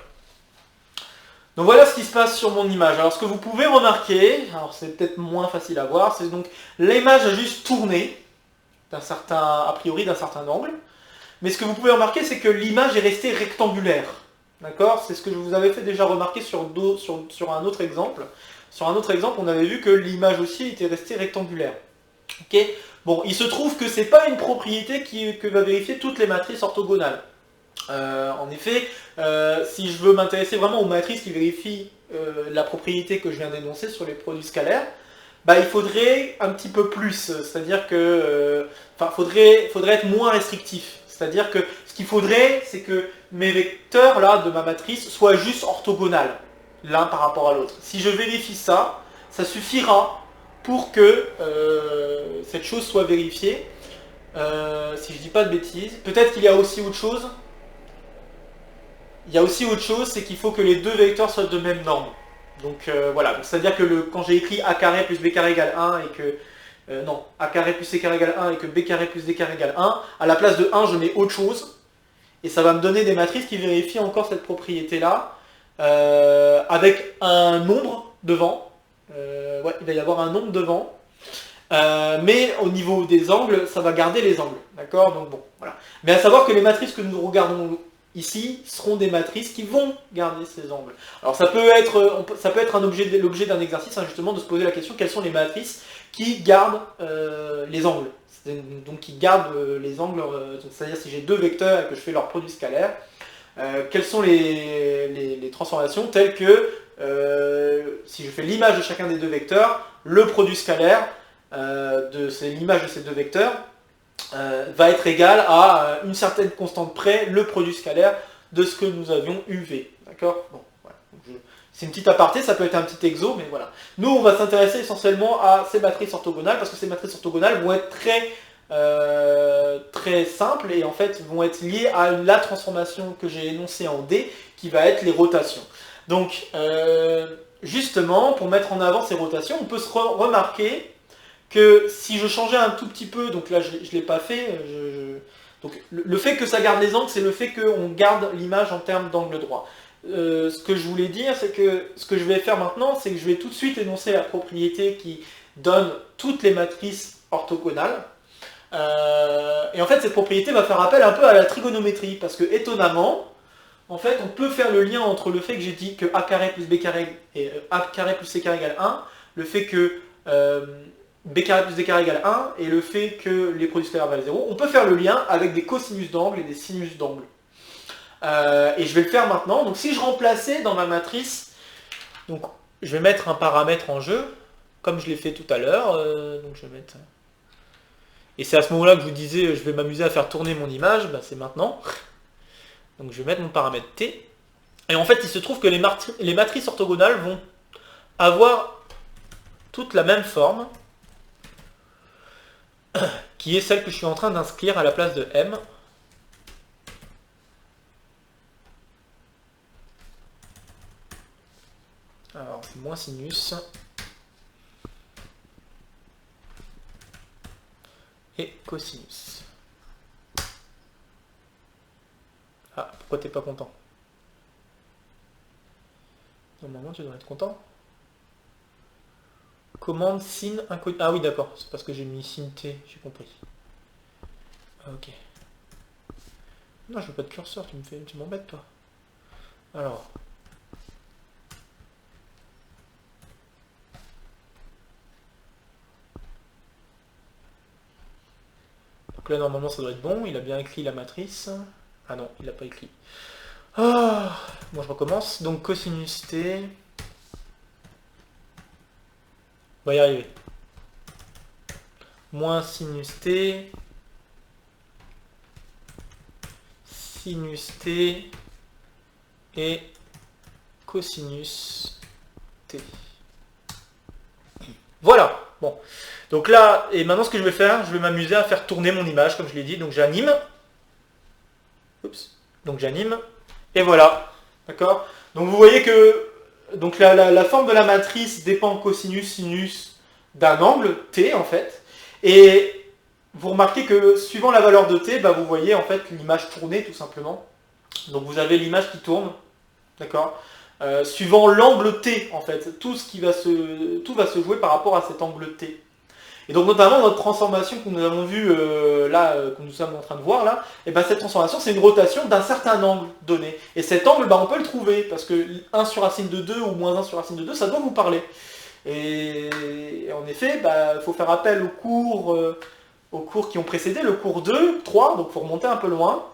Donc voilà ce qui se passe sur mon image. Alors ce que vous pouvez remarquer, alors c'est peut-être moins facile à voir, c'est donc l'image a juste tourné, a priori d'un certain angle. Mais ce que vous pouvez remarquer, c'est que l'image est restée rectangulaire. D'accord? C'est ce que je vous avais fait déjà remarquer sur un autre exemple. Sur un autre exemple, on avait vu que l'image aussi était restée rectangulaire. Ok? Bon, il se trouve que ce n'est pas une propriété que va vérifier toutes les matrices orthogonales. En effet, si je veux m'intéresser vraiment aux matrices qui vérifient la propriété que je viens d'énoncer sur les produits scalaires, bah, il faudrait un petit peu plus, c'est-à-dire que faudrait être moins restrictif. C'est-à-dire que ce qu'il faudrait, c'est que mes vecteurs là, de ma matrice soient juste orthogonales, l'un par rapport à l'autre. Si je vérifie ça, ça suffira pour que cette chose soit vérifiée. Si je dis pas de bêtises, peut-être qu'il y a aussi autre chose. Il y a aussi autre chose, c'est qu'il faut que les deux vecteurs soient de même norme. Donc voilà, c'est-à-dire que quand j'ai écrit a carré plus b carré égale 1 et que... non, a carré plus c carré égale 1 et que b carré plus d carré égale 1, à la place de 1, je mets autre chose. Et ça va me donner des matrices qui vérifient encore cette propriété-là, avec un nombre devant. Ouais, il va y avoir un nombre devant. Mais au niveau des angles, ça va garder les angles. D'accord? Donc bon, voilà. Mais à savoir que les matrices que nous regardons ici seront des matrices qui vont garder ces angles. Alors ça peut être l'objet d'un exercice, hein, justement, de se poser la question quelles sont les matrices qui gardent les angles. Donc qui gardent les angles, c'est-à-dire si j'ai deux vecteurs et que je fais leur produit scalaire, quelles sont les transformations telles que si je fais l'image de chacun des deux vecteurs, le produit scalaire de l'image de ces deux vecteurs va être égal à une certaine constante près, le produit scalaire de ce que nous avions UV. D'accord? Bon, voilà. C'est une petite aparté, ça peut être un petit exo, mais voilà. Nous, on va s'intéresser essentiellement à ces matrices orthogonales, parce que ces matrices orthogonales vont être très simples, et en fait vont être liées à la transformation que j'ai énoncée en D, qui va être les rotations. Donc, justement, pour mettre en avant ces rotations, on peut se remarquer que si je changeais un tout petit peu, donc là je ne l'ai pas fait, donc le fait que ça garde les angles, c'est le fait qu'on garde l'image en termes d'angle droit. Ce que je voulais dire, c'est que ce que je vais faire maintenant, c'est que je vais tout de suite énoncer la propriété qui donne toutes les matrices orthogonales. Et en fait, cette propriété va faire appel un peu à la trigonométrie, parce que étonnamment, en fait, on peut faire le lien entre le fait que j'ai dit que a carré plus b carré et a carré plus c carré égale 1, le fait que b carré plus d carré égale 1 et le fait que les produits scalaires valent 0, on peut faire le lien avec des cosinus d'angle et des sinus d'angle. Et je vais le faire maintenant. Donc si je remplaçais dans ma matrice, donc je vais mettre un paramètre en jeu, comme je l'ai fait tout à l'heure. Donc je vais mettre... Et c'est à ce moment-là que je vous disais, je vais m'amuser à faire tourner mon image, ben c'est maintenant. Donc je vais mettre mon paramètre t. Et en fait, il se trouve que les matrices orthogonales vont avoir toute la même forme, qui est celle que je suis en train d'inscrire à la place de M. Alors, c'est moins sinus. Et cosinus. Ah, pourquoi t'es pas content? Normalement, tu dois être content. Commande sin inconnu. Ah oui, d'accord, c'est parce que j'ai mis sin t, j'ai compris. Ok. Non, je veux pas de curseur, tu m'embêtes toi. Alors. Donc là, normalement, ça doit être bon. Il a bien écrit la matrice. Ah non, il n'a pas écrit. Ah, bon, je recommence. Donc, cosinus t. On va y arriver. Moins sinus t. Sinus t. Et cosinus t. Voilà. Bon. Donc là, et maintenant ce que je vais faire, je vais m'amuser à faire tourner mon image, comme je l'ai dit. Donc j'anime. Oups. Donc j'anime. Et voilà. D'accord. Donc vous voyez que donc la forme de la matrice dépend cosinus, sinus d'un angle t en fait. Et vous remarquez que suivant la valeur de t, bah, vous voyez en fait l'image tourner tout simplement. Donc vous avez l'image qui tourne. D'accord. Suivant l'angle t en fait, tout va se jouer par rapport à cet angle t. Et donc notamment notre transformation que nous avons vue que nous sommes en train de voir là, et ben cette transformation c'est une rotation d'un certain angle donné. Et cet angle, on peut le trouver, parce que 1 sur racine de 2 ou moins 1 sur racine de 2, ça doit vous parler. Et en effet, il faut faire appel aux cours qui ont précédé, le cours 2, 3, donc il faut remonter un peu loin.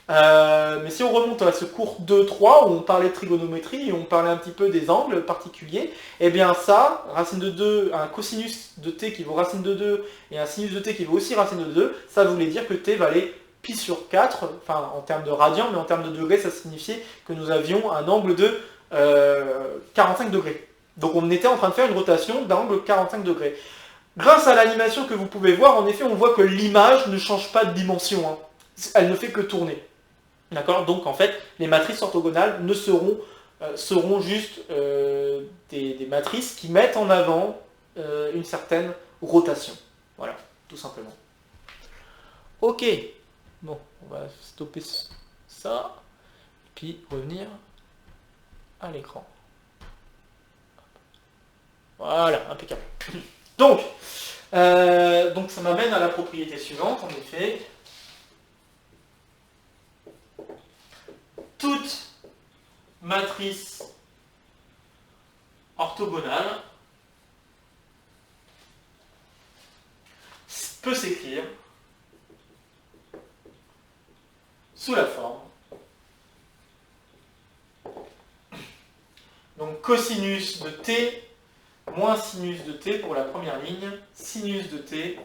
Mais si on remonte à ce cours 2-3 où on parlait de trigonométrie et on parlait un petit peu des angles particuliers, et bien ça, racine de 2, un cosinus de t qui vaut racine de 2 et un sinus de t qui vaut aussi racine de 2, ça voulait dire que t valait pi sur 4, enfin en termes de radians, mais en termes de degrés, ça signifiait que nous avions un angle de 45 degrés. Donc on était en train de faire une rotation d'angle 45 degrés. Grâce à l'animation que vous pouvez voir, en effet, on voit que l'image ne change pas de dimension. Hein. Elle ne fait que tourner. D'accord. Donc en fait, les matrices orthogonales seront juste des matrices qui mettent en avant une certaine rotation. Voilà, tout simplement. Ok. Bon, on va stopper ça. Puis revenir à l'écran. Voilà, impeccable. Donc ça m'amène à la propriété suivante, en effet. Toute matrice orthogonale peut s'écrire sous la forme donc cosinus de t moins sinus de t pour la première ligne, sinus de t,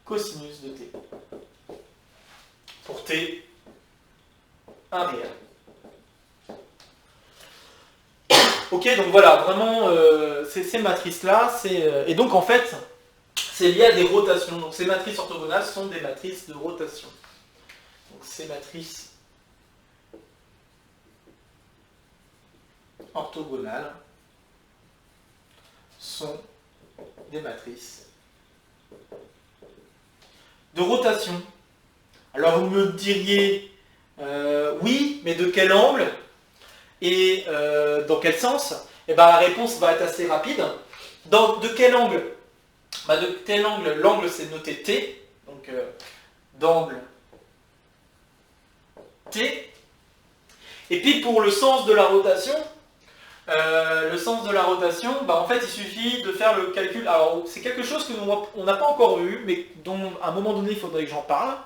cosinus de t. Pour t, 1 réel. Ok, donc voilà, vraiment, ces matrices-là, et donc en fait, c'est lié à des rotations. Donc ces matrices orthogonales sont des matrices de rotation. Donc ces matrices orthogonales sont des matrices de rotation. Alors vous me diriez, oui, mais de quel angle et dans quel sens? Et la réponse va être assez rapide. De quel angle? De quel angle? L'angle c'est noté T, donc d'angle T. Et puis pour le sens de la rotation, en fait il suffit de faire le calcul. Alors c'est quelque chose que on n'a pas encore vu, mais dont à un moment donné il faudrait que j'en parle.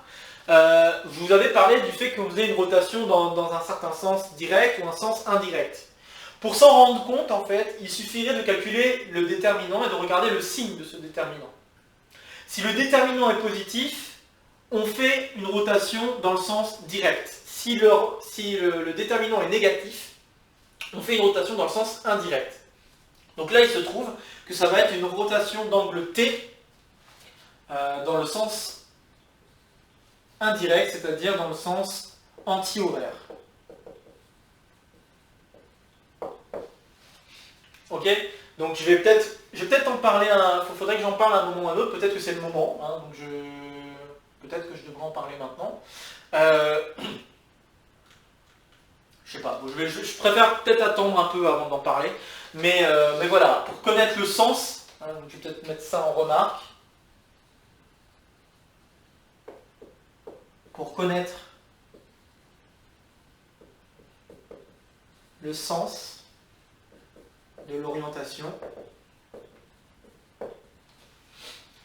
Je vous avais parlé du fait qu'on faisait une rotation dans un certain sens direct ou un sens indirect. Pour s'en rendre compte, en fait, il suffirait de calculer le déterminant et de regarder le signe de ce déterminant. Si le déterminant est positif, on fait une rotation dans le sens direct. Si le déterminant est négatif, on fait une rotation dans le sens indirect. Donc là, il se trouve que ça va être une rotation d'angle T dans le sens indirect, c'est-à-dire dans le sens anti-horaire. Ok. Donc je vais peut-être en parler, il faudrait que j'en parle à un moment ou à un autre, peut-être que c'est le moment, hein, donc peut-être que je devrais en parler maintenant. Je sais pas, je préfère peut-être attendre un peu avant d'en parler, mais voilà, pour connaître le sens, hein, donc je vais peut-être mettre ça en remarque. Pour connaître le sens de l'orientation.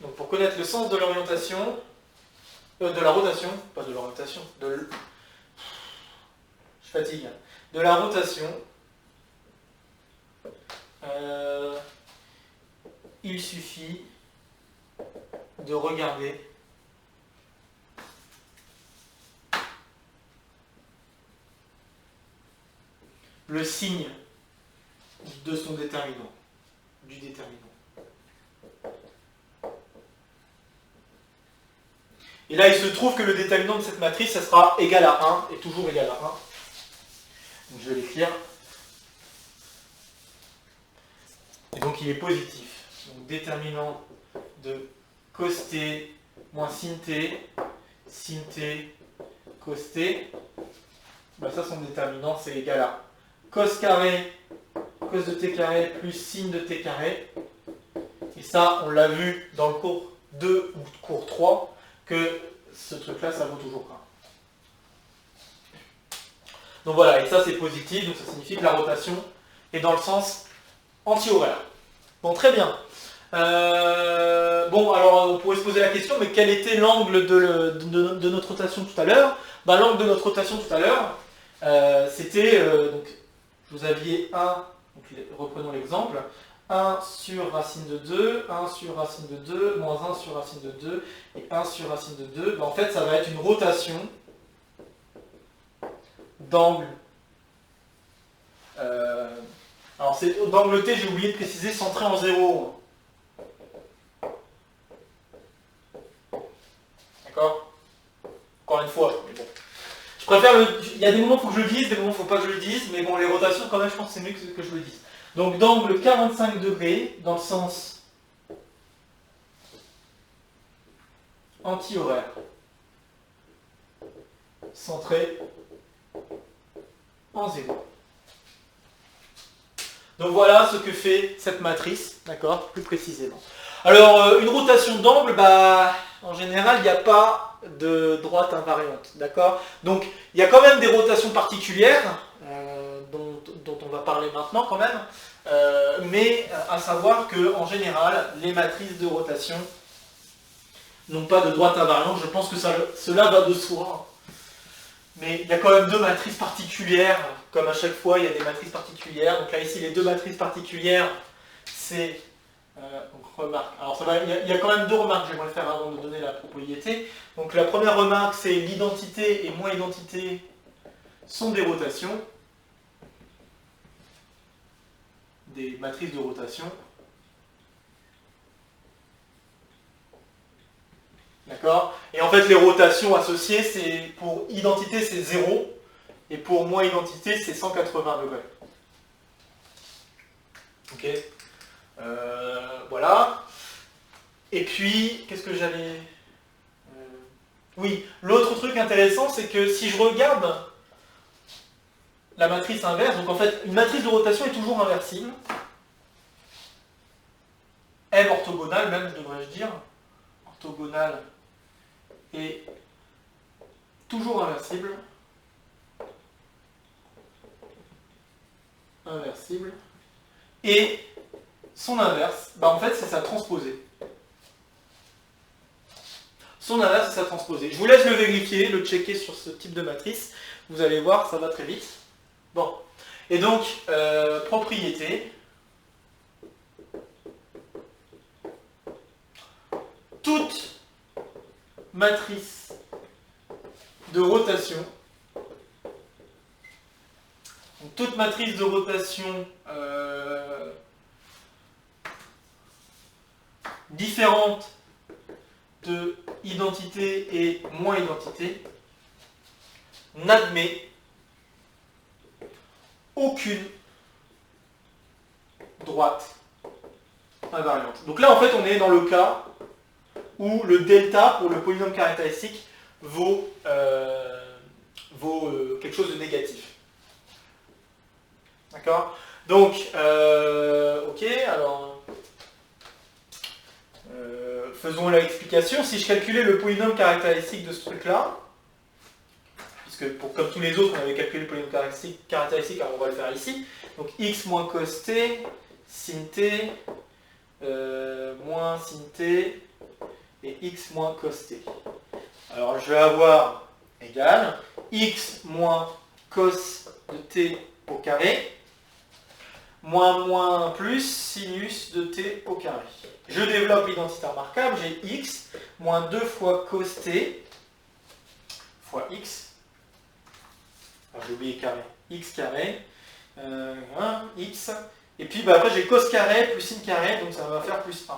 Donc pour connaître le sens de l'orientation, de la rotation, pas de l'orientation, je fatigue, de la rotation, il suffit de regarder le signe de son déterminant, du déterminant. Et là, il se trouve que le déterminant de cette matrice, ça sera égal à 1, et toujours égal à 1. Donc je vais l'écrire. Et donc il est positif. Donc déterminant de cos t moins sin t cos t, ben ça son déterminant c'est égal à cos carré cos de t carré plus sin de t carré. Et ça on l'a vu dans le cours 2 ou cours 3 que ce truc là ça vaut toujours 1. Donc voilà, et ça c'est positif, donc ça signifie que la rotation est dans le sens anti-horaire. Bon, très bien. Bon, alors on pourrait se poser la question, mais quel était l'angle de notre rotation tout à l'heure? Ben, l'angle de notre rotation tout à l'heure, c'était, donc, vous aviez 1, donc reprenons l'exemple, 1 sur racine de 2, 1 sur racine de 2, moins 1 sur racine de 2, et 1 sur racine de 2. Ben, en fait, ça va être une rotation d'angle. Alors, c'est d'angle T, j'ai oublié de préciser, centré en 0. D'accord? Encore une fois, mais bon. Je préfère il y a des moments où il faut que je le dise, des moments où il ne faut pas que je le dise, mais bon, les rotations, quand même, je pense que c'est mieux que je le dise. Donc, d'angle 45 degrés, dans le sens anti-horaire, centré en 0. Donc voilà ce que fait cette matrice, d'accord, plus précisément. Alors, une rotation d'angle, bah, en général, il n'y a pas de droite invariante, d'accord. Donc, il y a quand même des rotations particulières, dont on va parler maintenant quand même, mais à savoir qu'en général, les matrices de rotation n'ont pas de droite invariante. Je pense que cela va de soi. Mais il y a quand même deux matrices particulières, comme à chaque fois il y a des matrices particulières. Donc là ici les deux matrices particulières, c'est... donc remarque. Alors il y a quand même deux remarques que j'aimerais faire avant de donner la propriété. Donc la première remarque c'est l'identité et moins identité sont des rotations. Des matrices de rotation. D'accord? Et en fait, les rotations associées, c'est pour identité, c'est 0, et pour moins identité, c'est 180 degrés. Ok? Voilà. Et puis, qu'est-ce que j'avais... Oui, l'autre truc intéressant, c'est que si je regarde la matrice inverse, donc en fait, une matrice de rotation est toujours inversible. M orthogonale, même, devrais-je dire. Orthogonale est toujours inversible. Inversible. Et son inverse, bah en fait, c'est sa transposée. Son inverse, c'est sa transposée. Je vous laisse le vérifier, le checker sur ce type de matrice. Vous allez voir, ça va très vite. Bon. Et donc, propriété. Toute matrice de rotation, donc toute matrice de rotation différente de identité et moins identité, n'admet aucune droite invariante. Donc là, en fait, on est dans le cas où le delta pour le polynôme caractéristique vaut quelque chose de négatif. D'accord? Donc, ok, alors, faisons l'explication. Si je calculais le polynôme caractéristique de ce truc-là, puisque comme tous les autres, on avait calculé le polynôme caractéristique, alors on va le faire ici. Donc, x moins cos t, sin t, moins sin t, et x moins cos t. Alors je vais avoir égal x moins cos de t au carré moins plus sinus de t au carré. Je développe l'identité remarquable, j'ai x moins 2 fois cos t fois x, enfin, j'ai oublié carré, x carré, x, et puis bah, après j'ai cos carré plus sin carré, donc ça va faire plus 1.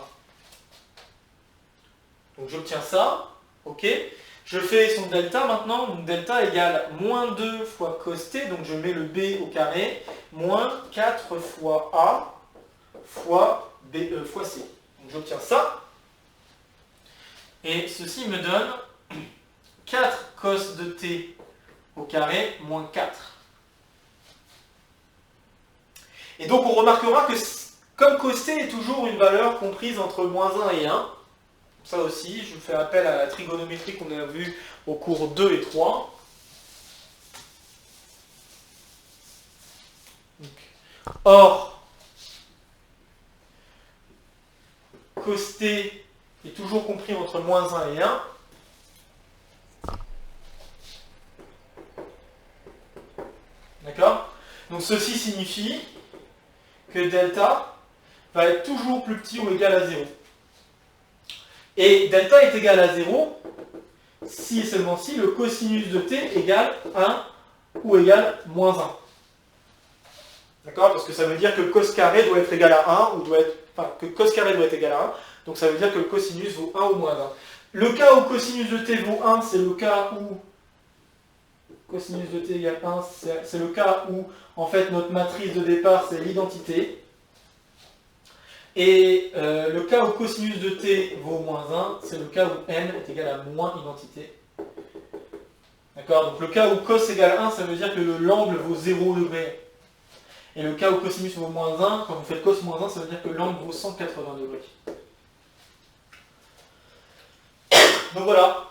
Donc j'obtiens ça, ok. Je fais son delta maintenant, donc delta égale moins 2 fois cos t, donc je mets le b au carré, moins 4 fois a fois fois c. Donc j'obtiens ça, et ceci me donne 4 cos de t au carré moins 4. Et donc on remarquera que comme cos t est toujours une valeur comprise entre moins 1 et 1, ça aussi, je fais appel à la trigonométrie qu'on a vue au cours 2 et 3. Or, cos t est toujours compris entre moins 1 et 1. D'accord? Donc ceci signifie que delta va être toujours plus petit ou égal à 0. Et delta est égal à 0 si et seulement si le cosinus de t égale 1 ou égale moins 1. D'accord? Parce que ça veut dire que cos carré doit être égal à 1, ou doit être, enfin, que cos carré doit être égal à 1, donc ça veut dire que le cosinus vaut 1 ou moins 1. Le cas où cosinus de t vaut 1, c'est le cas où cosinus de t égale 1, c'est le cas où en fait notre matrice de départ c'est l'identité. Et le cas où cosinus de t vaut moins 1, c'est le cas où n est égal à moins identité. D'accord? Donc le cas où cos égale 1, ça veut dire que l'angle vaut 0 degré. Et le cas où cosinus vaut moins 1, quand vous faites cos moins 1, ça veut dire que l'angle vaut 180 degrés. Donc voilà.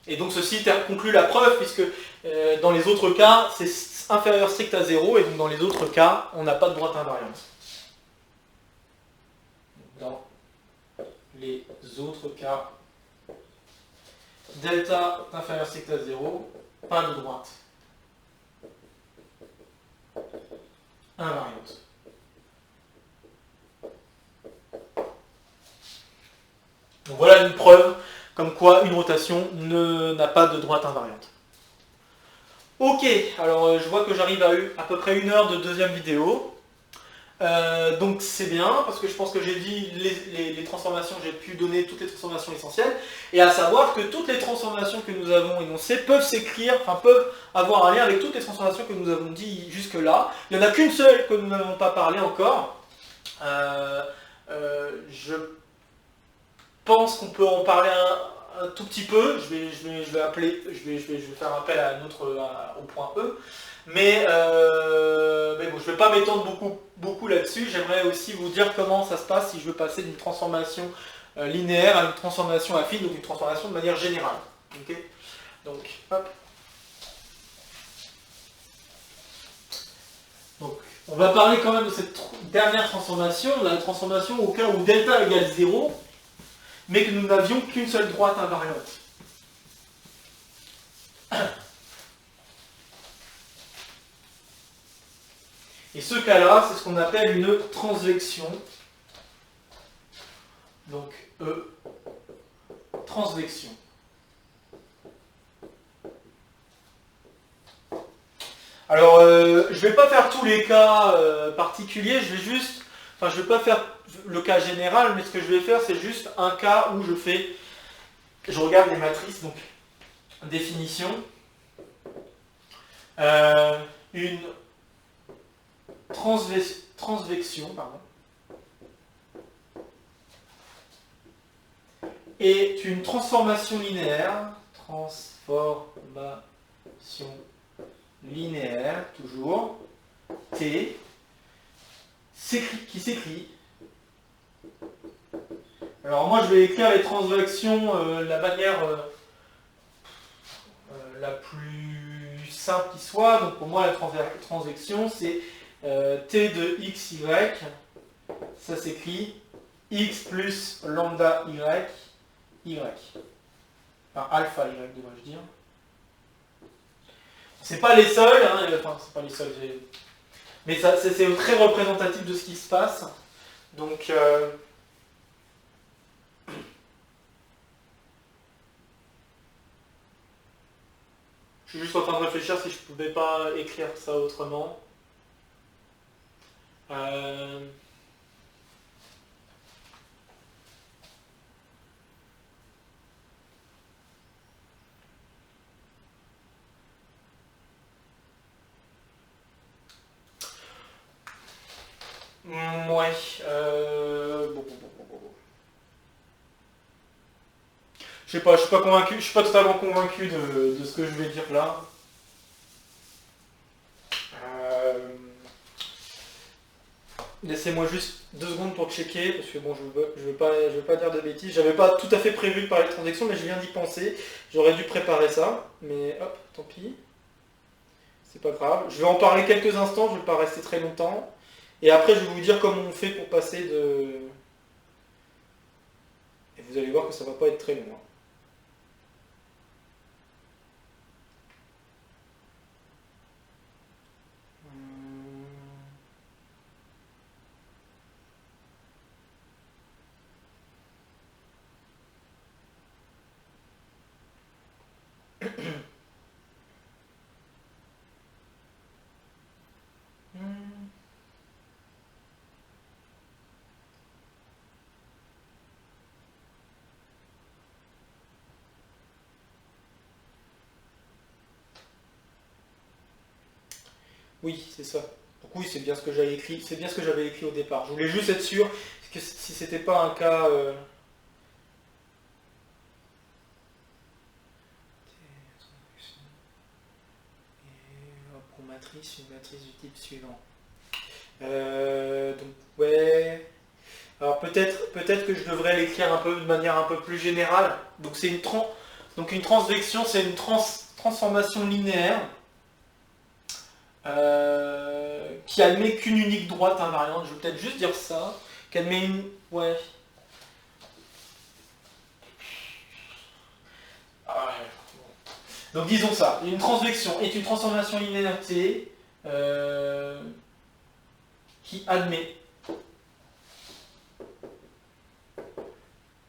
Et donc ceci conclut la preuve, puisque dans les autres cas, c'est inférieur strict à 0, et donc dans les autres cas, on n'a pas de droite invariante. Dans les autres cas, delta inférieur strict à 0, pas de droite invariante. Donc voilà une preuve comme quoi une rotation n'a pas de droite invariante. Ok, alors je vois que j'arrive à peu près 1 heure de deuxième vidéo. Donc c'est bien, parce que je pense que j'ai dit les transformations, j'ai pu donner toutes les transformations essentielles, et à savoir que toutes les transformations que nous avons énoncées peuvent s'écrire, enfin peuvent avoir un lien avec toutes les transformations que nous avons dit jusque-là. Il n'y en a qu'une seule que nous n'avons pas parlé encore. Je pense qu'on peut en parler un tout petit peu. Je vais faire appel au point E. Mais bon, je ne vais pas m'étendre beaucoup là-dessus. J'aimerais aussi vous dire comment ça se passe si je veux passer d'une transformation linéaire à une transformation affine, donc une transformation de manière générale. Okay, donc, hop. Donc, on va parler quand même de cette dernière transformation, la transformation au cas où delta égale 0, mais que nous n'avions qu'une seule droite invariante. Et ce cas-là, c'est ce qu'on appelle une transvection. Donc, E, transvection. Alors, je ne vais pas faire tous les cas particuliers, je ne vais pas faire le cas général, mais ce que je vais faire, c'est juste un cas où je regarde les matrices, donc, définition, une transvection, est une transformation linéaire, toujours, T, qui s'écrit. Alors moi je vais écrire les transvections de la manière la plus simple qui soit. Donc pour moi la transvection c'est T de x, y, ça s'écrit x plus lambda y, enfin alpha y devrais-je dire. C'est pas les seuls, hein, enfin c'est pas les seuls, mais c'est très représentatif de ce qui se passe. Donc je suis juste en train de réfléchir si je pouvais pas écrire ça autrement. Ouais. Je sais pas, je suis pas convaincu, je suis pas totalement convaincu de ce que je vais dire là. Laissez-moi juste 2 secondes pour checker, parce que bon, je veux pas dire de bêtises. J'avais pas tout à fait prévu de parler de transaction, mais je viens d'y penser. J'aurais dû préparer ça, mais hop, tant pis. C'est pas grave. Je vais en parler quelques instants, je vais pas rester très longtemps. Et après, je vais vous dire comment on fait pour passer de... Et vous allez voir que ça va pas être très long. Hein. Oui, c'est ça. Donc oui, c'est bien ce que j'avais écrit. C'est bien ce que j'avais écrit au départ. Je voulais juste être sûr que si c'était pas un cas. Pour matrice, une matrice du type suivant. Donc ouais. Alors peut-être que je devrais l'écrire un peu de manière un peu plus générale. Donc c'est une transvection, c'est une transformation linéaire. Qui admet qu'une unique droite invariante, je vais peut-être juste dire ça, qui admet une... Ouais. Donc disons ça, une transvection est une transformation linéaire T qui admet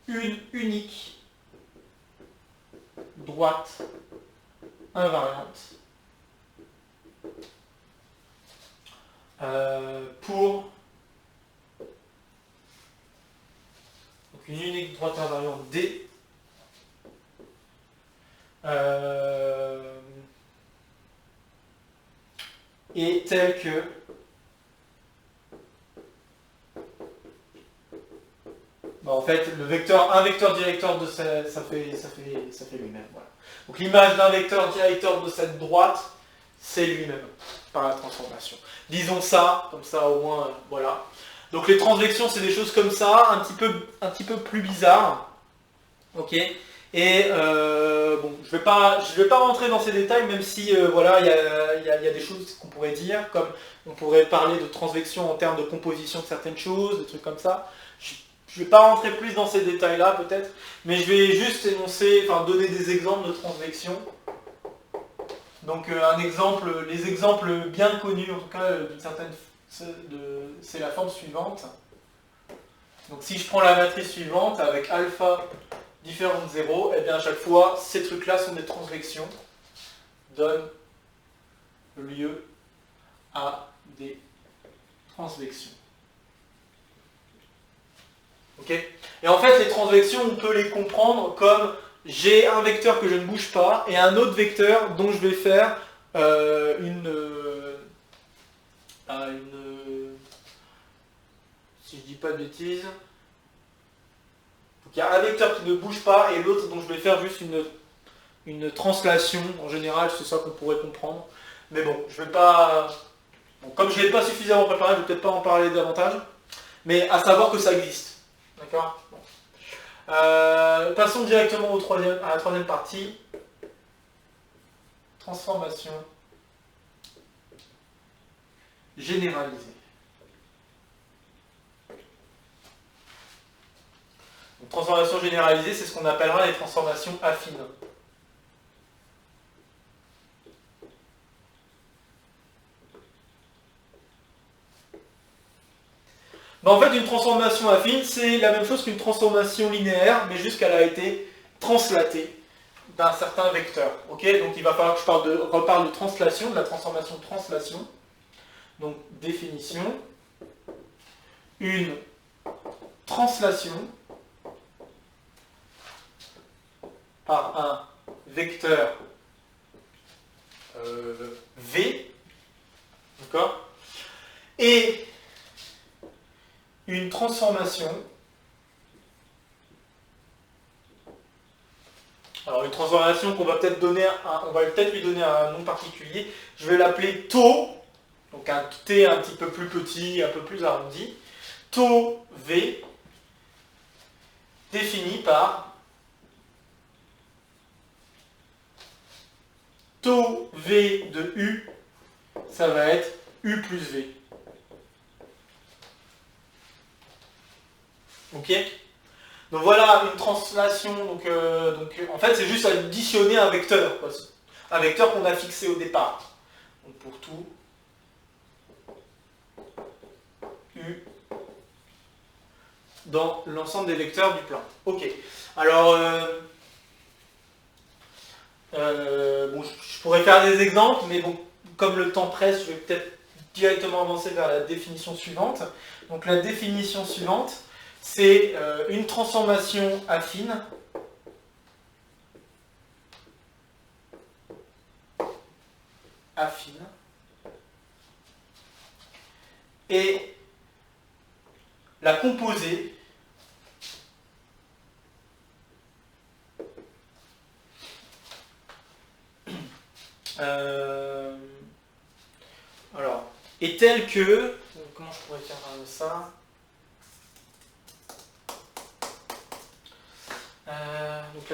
une unique droite invariante pour donc une unique droite invariante D est telle que en fait un vecteur directeur de ça fait lui-même. Voilà. Donc l'image d'un vecteur directeur de cette droite, c'est lui-même par la transformation. Disons ça, comme ça au moins, voilà. Donc les transvections, c'est des choses comme ça, un petit peu plus bizarres. Ok. Et bon, je vais pas rentrer dans ces détails, même si voilà, il y a des choses qu'on pourrait dire, comme on pourrait parler de transvection en termes de composition de certaines choses, des trucs comme ça. Je ne vais pas rentrer plus dans ces détails-là peut-être, mais je vais juste donner des exemples de transvection. Donc les exemples bien connus, en tout cas d'une certaine, c'est la forme suivante. Donc si je prends la matrice suivante avec alpha différent de 0, et bien à chaque fois, ces trucs-là sont des transvections, donnent lieu à des transvections. Ok ? Et en fait, les transvections, on peut les comprendre comme j'ai un vecteur que je ne bouge pas et un autre vecteur dont je vais faire si je dis pas de bêtises, donc il y a un vecteur qui ne bouge pas et l'autre dont je vais faire juste une translation. En général, c'est ça qu'on pourrait comprendre. Mais bon, je vais pas... Bon, comme je ne l'ai pas suffisamment préparé, je ne vais peut-être pas en parler davantage. Mais à savoir que ça existe. D'accord ? Bon. Passons directement à la troisième partie. Transformation généralisée. Donc, transformation généralisée, c'est ce qu'on appellera les transformations affines. Ben, en fait, une transformation affine, c'est la même chose qu'une transformation linéaire, mais juste qu'elle a été translatée d'un certain vecteur. Ok, donc il va falloir que je reparle de translation, de la transformation de translation. Donc, définition. Une translation par un vecteur V, d'accord, et une transformation. Alors une transformation qu'on va peut-être lui donner un nom particulier. Je vais l'appeler tau, donc un T un petit peu plus petit, un peu plus arrondi. Tau V défini par tau V de U, ça va être U plus V. Ok? Donc voilà une translation, donc en fait c'est juste additionner un vecteur, quoi. Un vecteur qu'on a fixé au départ. Donc pour tout U dans l'ensemble des vecteurs du plan. Ok. Alors bon, je pourrais faire des exemples, mais bon, comme le temps presse, je vais peut-être directement avancer vers la définition suivante. Donc la définition suivante, c'est une transformation affine et la composée alors, est telle que, comment je pourrais faire ça, donc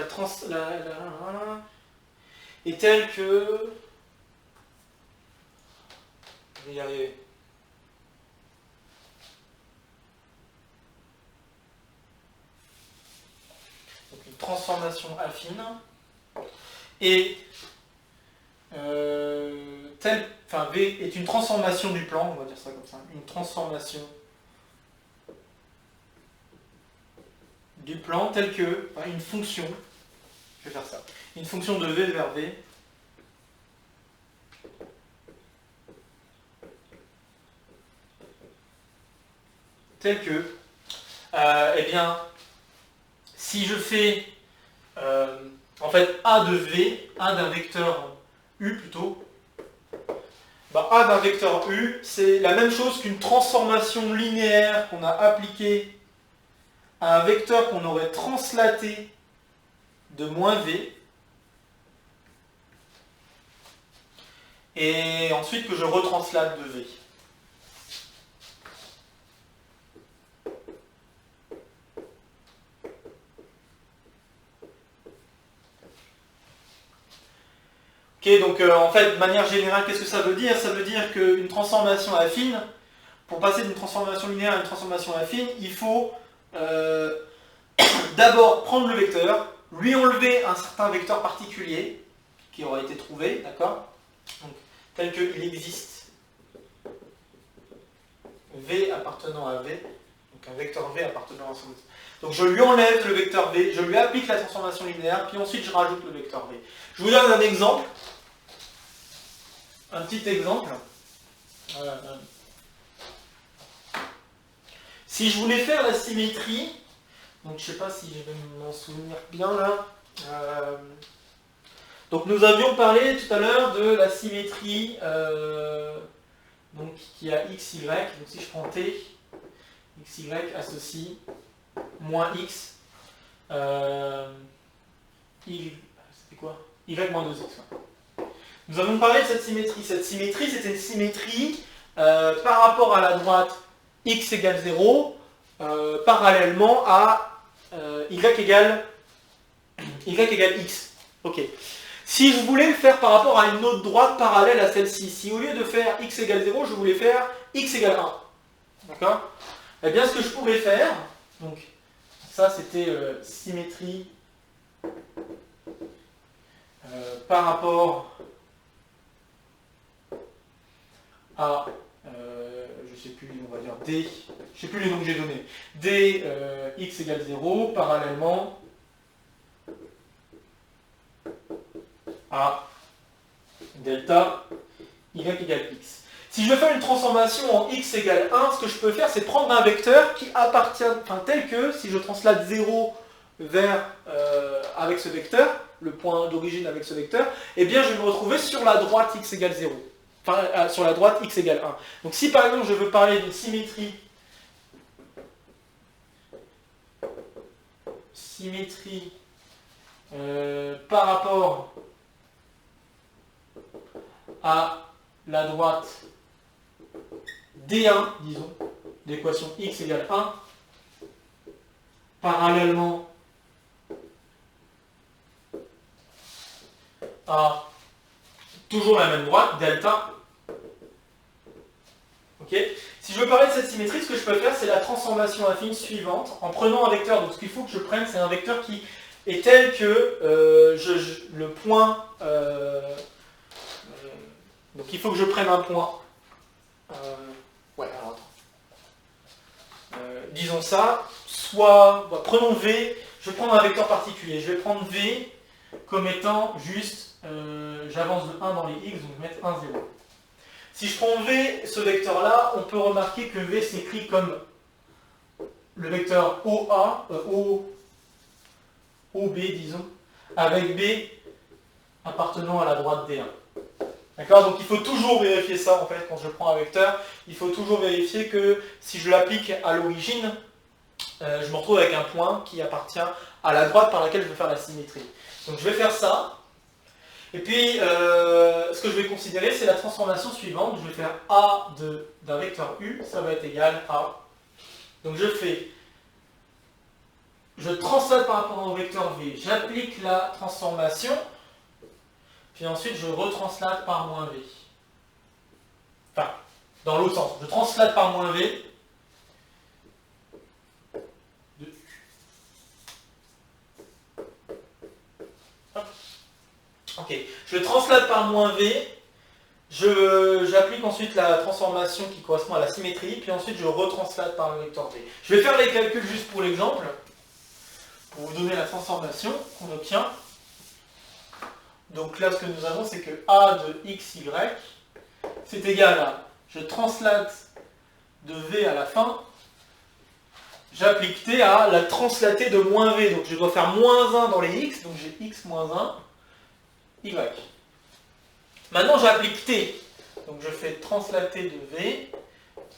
est telle que, je vais y arriver. Donc une transformation affine et V est une transformation du plan, on va dire ça comme ça, une transformation du plan telle que, une fonction, je vais faire ça, une fonction de V vers V telle que, eh bien, si je fais en fait A de V, A d'un vecteur U plutôt, A d'un vecteur U, c'est la même chose qu'une transformation linéaire qu'on a appliquée à un vecteur qu'on aurait translaté de moins V, et ensuite que je retranslate de V. Ok, donc en fait, de manière générale, qu'est-ce que ça veut dire? Ça veut dire qu'une transformation affine, pour passer d'une transformation linéaire à une transformation affine, il faut d'abord prendre le vecteur, lui enlever un certain vecteur particulier qui aura été trouvé, d'accord? Donc, tel qu'il existe V appartenant à V, donc un vecteur V appartenant à son... Donc je lui enlève le vecteur V, je lui applique la transformation linéaire, puis ensuite je rajoute le vecteur V. Je vous donne un exemple, un petit exemple. Si je voulais faire la symétrie, donc je ne sais pas si je vais m'en souvenir bien là. Donc nous avions parlé tout à l'heure de la symétrie donc, qui a x, y. Donc si je prends t, x, y associe moins x, c'était quoi? Y moins 2x. Nous avons parlé de cette symétrie. Cette symétrie, c'était une symétrie par rapport à la droite x égale 0, parallèlement à y égale x. Ok. Si je voulais le faire par rapport à une autre droite parallèle à celle-ci, si au lieu de faire x égale 0, je voulais faire x égale 1, d'accord? Eh bien, ce que je pourrais faire, donc, ça c'était symétrie par rapport à, je sais plus, on va dire d, je sais plus les noms que j'ai donnés, d x égale 0, parallèlement à delta y égale x. Si je veux faire une transformation en x égale 1, ce que je peux faire, c'est prendre un vecteur qui appartient, enfin tel que, si je translate 0 vers, avec ce vecteur, le point d'origine avec ce vecteur, eh bien je vais me retrouver sur la droite x égale 0. Enfin, sur la droite x égale 1. Donc si par exemple je veux parler d'une symétrie par rapport à la droite D1, disons, d'équation x égale 1, parallèlement à toujours la même droite, delta. Okay. Si je veux parler de cette symétrie, ce que je peux faire, c'est la transformation affine suivante, en prenant un vecteur. Donc ce qu'il faut que je prenne, c'est un vecteur qui est tel que le point... donc il faut que je prenne un point... disons ça, soit... prenons V, je vais prendre un vecteur particulier. Je vais prendre V comme étant juste... j'avance de 1 dans les x, donc je vais mettre 1, 0. Si je prends V, ce vecteur-là, on peut remarquer que V s'écrit comme le vecteur OA, OB, disons, avec B appartenant à la droite D1. D'accord? Donc il faut toujours vérifier ça, en fait, quand je prends un vecteur. Il faut toujours vérifier que si je l'applique à l'origine, je me retrouve avec un point qui appartient à la droite par laquelle je veux faire la symétrie. Donc je vais faire ça. Et puis, ce que je vais considérer, c'est la transformation suivante. Je vais faire A d'un vecteur U, ça va être égal à... Donc je translate par rapport au vecteur V, j'applique la transformation, puis ensuite je retranslate par moins V. Enfin, dans l'autre sens, je translate par moins V de U. Ok, je translate par moins V, j'applique ensuite la transformation qui correspond à la symétrie, puis ensuite je retranslate par le vecteur V. Je vais faire les calculs juste pour l'exemple, pour vous donner la transformation qu'on obtient. Donc là, ce que nous avons, c'est que A de xy, c'est égal à, je translate de V à la fin, j'applique T à la translatée de moins V, donc je dois faire moins 1 dans les x, donc j'ai x moins 1, y. Maintenant j'applique T, donc je fais translater de V,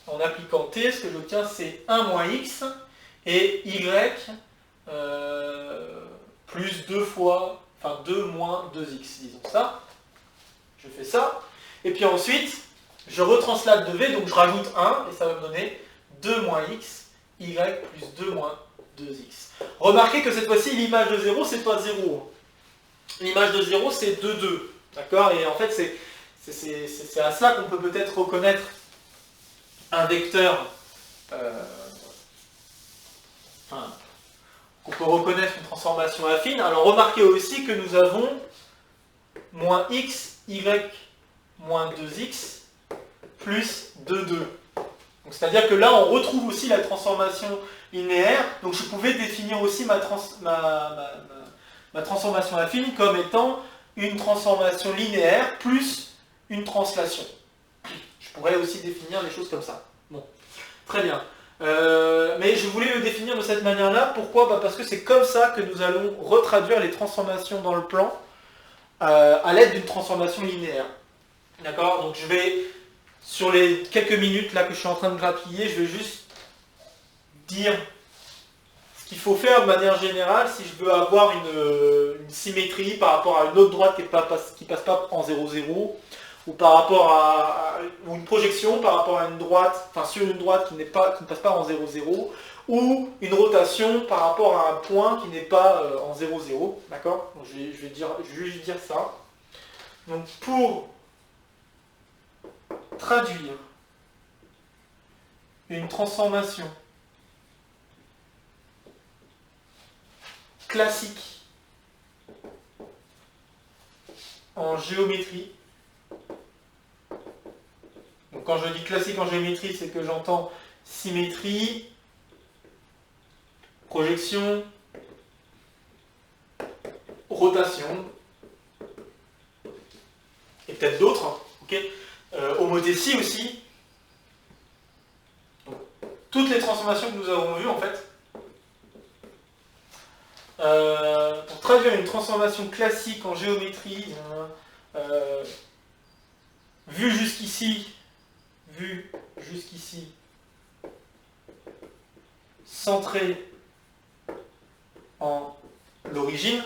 en appliquant T, ce que j'obtiens c'est 1 moins x, et y plus 2 fois, enfin 2 moins 2x, disons ça. Je fais ça, et puis ensuite, je retranslate de V, donc je rajoute 1, et ça va me donner 2 moins x, y plus 2 moins 2x. Remarquez que cette fois-ci, l'image de 0, c'est pas 0. L'image de 0, c'est 2, 2. D'accord? Et en fait, c'est à cela qu'on peut peut-être reconnaître un vecteur... qu'on peut reconnaître une transformation affine. Alors remarquez aussi que nous avons moins x, y, moins 2x, plus 2, 2. C'est-à-dire que là, on retrouve aussi la transformation linéaire. Donc je pouvais définir aussi ma transformation affine comme étant une transformation linéaire plus une translation. Je pourrais aussi définir les choses comme ça. Bon, très bien. Mais je voulais le définir de cette manière-là. Pourquoi? Parce que c'est comme ça que nous allons retraduire les transformations dans le plan à l'aide d'une transformation linéaire. D'accord? Donc je vais, sur les quelques minutes là que je suis en train de grappiller, je vais juste dire ce qu'il faut faire de manière générale si je veux avoir une symétrie par rapport à une autre droite qui passe pas en 0, 0, ou par rapport ou une projection par rapport à une droite, enfin sur une droite qui ne passe pas en 0, 0, ou une rotation par rapport à un point qui n'est pas en 0, 0. D'accord? Je vais juste dire ça. Donc pour traduire une transformation classique en géométrie. Donc quand je dis classique en géométrie, c'est que j'entends symétrie, projection, rotation, et peut-être d'autres, ok, homothétie aussi. Donc, toutes les transformations que nous avons vues, en fait, pour traduire une transformation classique en géométrie, vue jusqu'ici, centrée en l'origine,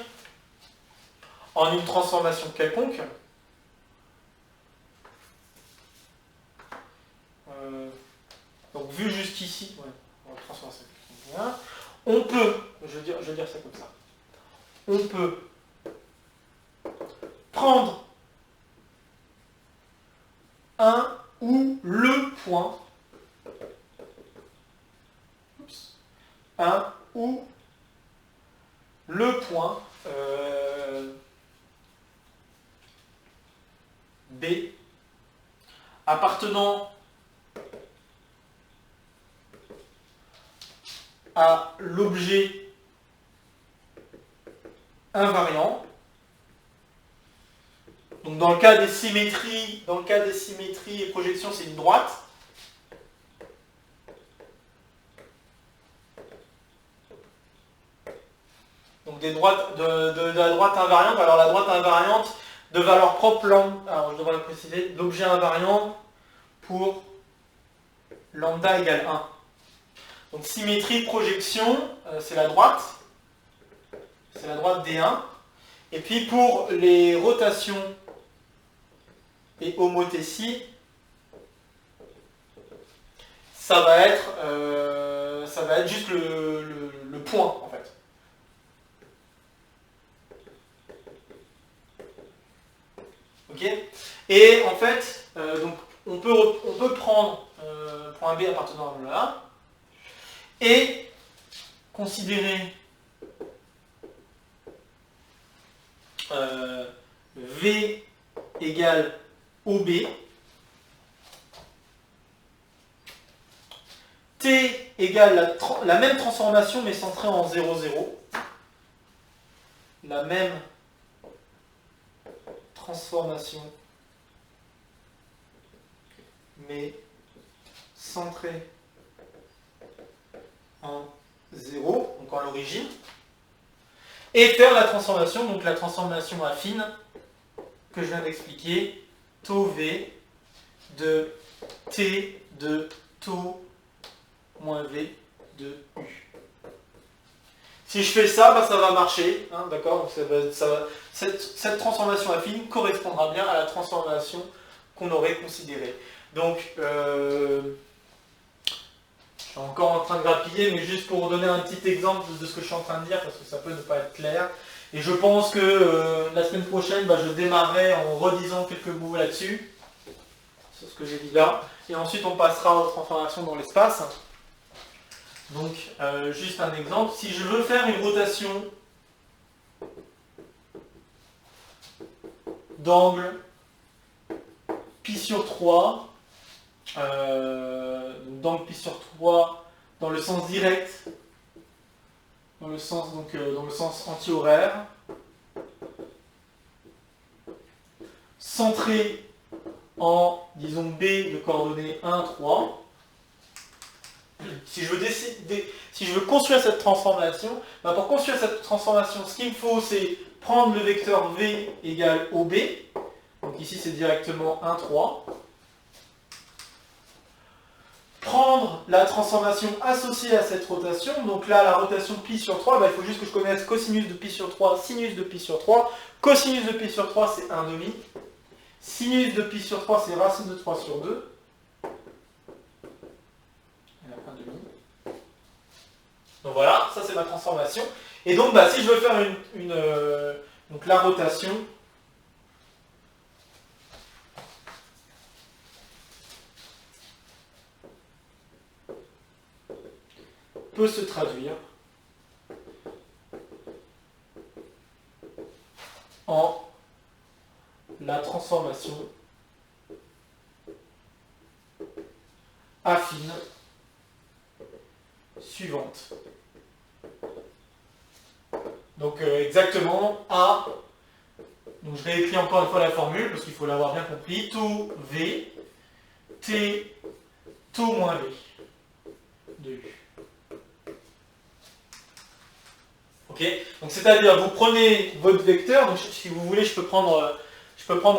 en une transformation quelconque. Donc vue jusqu'ici, ouais, on va transformer ça. On peut, je vais dire ça comme ça, on peut prendre un ou le point, un ou le point B appartenant à l'objet invariant. Donc dans le cas des symétries, et projections, c'est une droite. Donc des droites de la droite invariante. Alors la droite invariante de valeur propre lambda. Alors je devrais le préciser, l'objet invariant pour lambda égale 1. Donc symétrie, projection, c'est la droite. C'est la droite D1. Et puis pour les rotations et homothétie, ça va être juste le point en fait. Ok. Et en fait, donc on peut prendre point B appartenant à là et considérer V égale OB, T égale la même transformation mais centrée en 0, 0. La même transformation mais centrée en 0, donc en l'origine, et faire la transformation, donc la transformation affine que je viens d'expliquer, tau V de T de tau moins V de U. Si je fais ça, ça va marcher, hein, d'accord. Cette transformation affine correspondra bien à la transformation qu'on aurait considérée. Donc, je suis encore en train de grappiller, mais juste pour vous donner un petit exemple de ce que je suis en train de dire, parce que ça peut ne pas être clair. Et je pense que la semaine prochaine, je démarrerai en redisant quelques mots là-dessus, sur ce que j'ai dit là. Et ensuite, on passera aux transformations dans l'espace. Donc, juste un exemple. Si je veux faire une rotation d'angle pi sur 3, d'angle pi sur 3 dans le sens direct, dans le sens anti-horaire, centré en, disons, B de coordonnées 1, 3. Si je veux construire cette transformation, pour construire cette transformation, ce qu'il me faut, c'est prendre le vecteur V égale OB. Donc ici, c'est directement 1, 3. Prendre la transformation associée à cette rotation. Donc là, la rotation pi sur 3, il faut juste que je connaisse cosinus de pi sur 3, sinus de pi sur 3. Cosinus de pi sur 3, c'est 1,5. Sinus de pi sur 3, c'est racine de 3 sur 2. Donc voilà, ça c'est ma transformation. Et donc si je veux faire donc la rotation, peut se traduire en la transformation affine suivantes. Donc exactement A, donc je réécris encore une fois la formule parce qu'il faut l'avoir bien compris, taux V, T, taux moins V de U. Ok, donc c'est-à-dire vous prenez votre vecteur, donc si vous voulez je peux prendre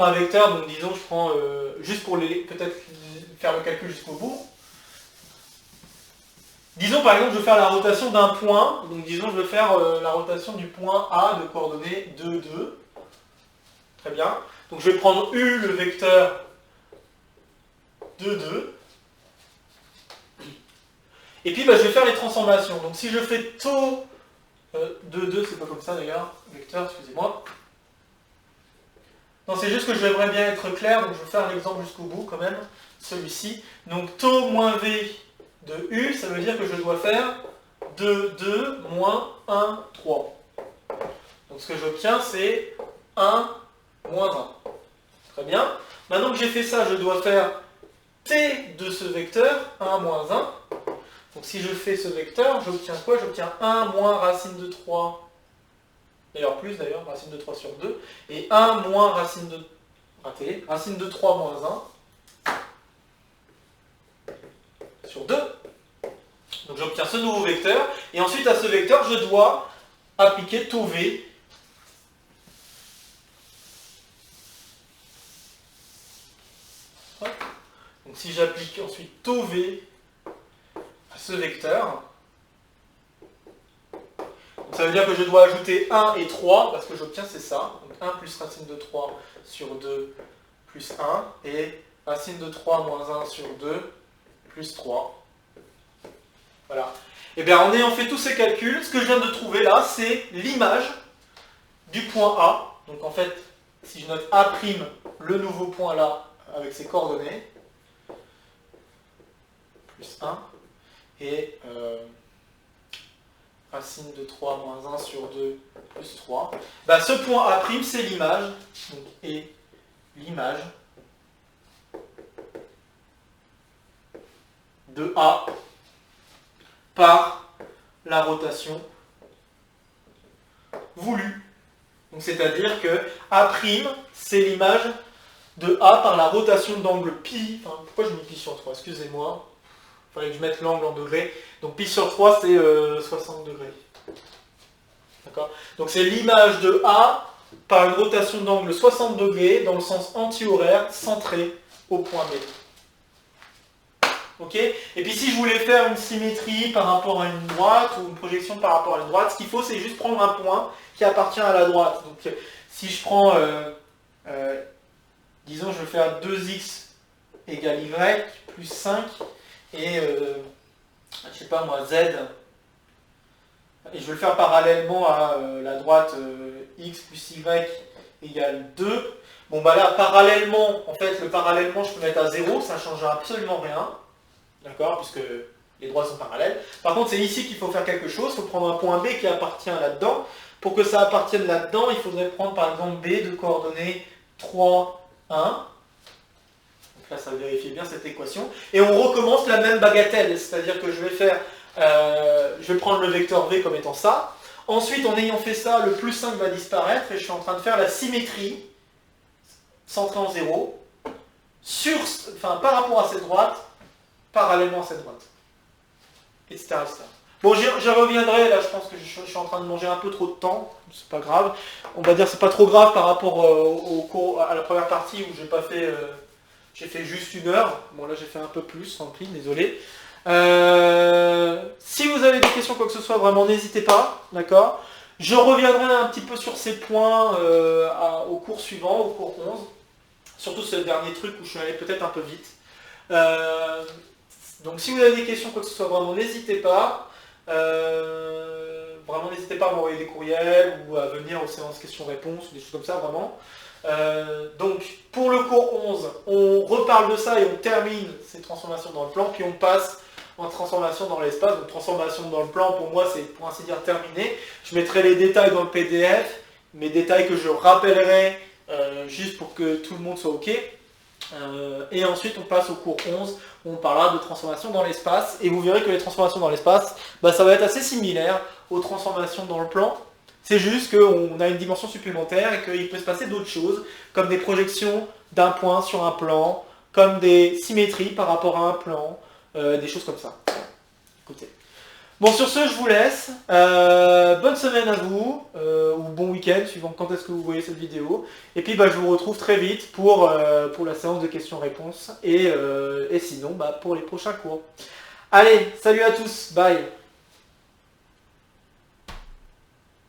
un vecteur, donc disons je prends juste pour peut-être faire le calcul jusqu'au bout. Disons par exemple je veux faire la rotation d'un point, donc disons je veux faire la rotation du point A de coordonnées 2, 2. Très bien. Donc je vais prendre U, le vecteur 2, 2. Et puis bah, je vais faire les transformations. Donc si je fais taux 2, 2, c'est pas comme ça d'ailleurs, vecteur, excusez-moi. Non, c'est juste que j'aimerais bien être clair, donc je vais faire l'exemple jusqu'au bout quand même, celui-ci. Donc taux moins V de U, ça veut dire que je dois faire 2, 2, moins 1, 3. Donc ce que j'obtiens, c'est 1, moins 1. Très bien. Maintenant que j'ai fait ça, je dois faire T de ce vecteur, 1, moins 1. Donc si je fais ce vecteur, j'obtiens quoi? J'obtiens 1 moins racine de 3, d'ailleurs plus d'ailleurs, racine de 3 sur 2, et 1 moins racine de... raté, racine de 3 moins 1 sur 2. Donc j'obtiens ce nouveau vecteur, et ensuite à ce vecteur, je dois appliquer taux V. Donc si j'applique ensuite taux V à ce vecteur, donc ça veut dire que je dois ajouter 1 et 3, parce que j'obtiens c'est ça. Donc 1 plus racine de 3 sur 2 plus 1, et racine de 3 moins 1 sur 2 plus 3. Voilà. Et bien en ayant fait tous ces calculs, ce que je viens de trouver là, c'est l'image du point A. Donc en fait, si je note A', le nouveau point là, avec ses coordonnées, plus 1, et racine de 3 moins 1 sur 2 plus 3. Bah, ce point A', c'est l'image, et l'image de A par la rotation voulue. Donc c'est-à-dire que A', c'est l'image de A par la rotation d'angle pi. Enfin, pourquoi je mets pi sur 3? Excusez-moi. Il fallait que je mette l'angle en degrés. Donc pi sur 3, c'est 60 degrés. D'accord? Donc c'est l'image de A par une rotation d'angle 60 degrés dans le sens anti-horaire centré au point B. Ok? Et puis si je voulais faire une symétrie par rapport à une droite ou une projection par rapport à une droite, ce qu'il faut c'est juste prendre un point qui appartient à la droite. Donc si je prends, disons je vais faire 2x égale y plus 5 et je sais pas moi z, et je vais le faire parallèlement à la droite x plus y égale 2. Bon bah là parallèlement, en fait le parallèlement je peux mettre à 0, ça ne changera absolument rien. D'accord, puisque les droits sont parallèles. Par contre, c'est ici qu'il faut faire quelque chose. Il faut prendre un point B qui appartient là-dedans. Pour que ça appartienne là-dedans, il faudrait prendre par exemple B de coordonnées 3, 1. Donc là, ça vérifie bien cette équation. Et on recommence la même bagatelle. C'est-à-dire que je vais prendre le vecteur V comme étant ça. Ensuite, en ayant fait ça, le plus 5 va disparaître. Et je suis en train de faire la symétrie centrée en 0 par rapport à cette droite, parallèlement à cette droite, etc. Bon, j'y reviendrai, là je pense que je suis en train de manger un peu trop de temps, c'est pas grave. On va dire que c'est pas trop grave par rapport au cours, à la première partie où j'ai fait juste 1 heure. Bon là j'ai fait un peu plus, tant pis, désolé. Si vous avez des questions, quoi que ce soit, vraiment n'hésitez pas, d'accord? Je reviendrai un petit peu sur ces points au cours suivant, au cours 11. Surtout ce dernier truc où je suis allé peut-être un peu vite. Donc si vous avez des questions, quoi que ce soit, vraiment n'hésitez pas. Vraiment n'hésitez pas à m'envoyer des courriels ou à venir aux séances questions-réponses, des choses comme ça, vraiment. Donc pour le cours 11, on reparle de ça et on termine ces transformations dans le plan, puis on passe en transformation dans l'espace. Donc transformation dans le plan, pour moi, c'est pour ainsi dire terminé. Je mettrai les détails dans le PDF, mes détails que je rappellerai juste pour que tout le monde soit OK. Et ensuite on passe au cours 11 où on parlera de transformation dans l'espace. Et vous verrez que les transformations dans l'espace, ça va être assez similaire aux transformations dans le plan. C'est juste qu'on a une dimension supplémentaire et qu'il peut se passer d'autres choses, comme des projections d'un point sur un plan, comme des symétries par rapport à un plan, des choses comme ça. Écoutez. Bon, sur ce, je vous laisse. Bonne semaine à vous, ou bon week-end, suivant quand est-ce que vous voyez cette vidéo. Et puis, je vous retrouve très vite pour la séance de questions-réponses et sinon, pour les prochains cours. Allez, salut à tous, bye.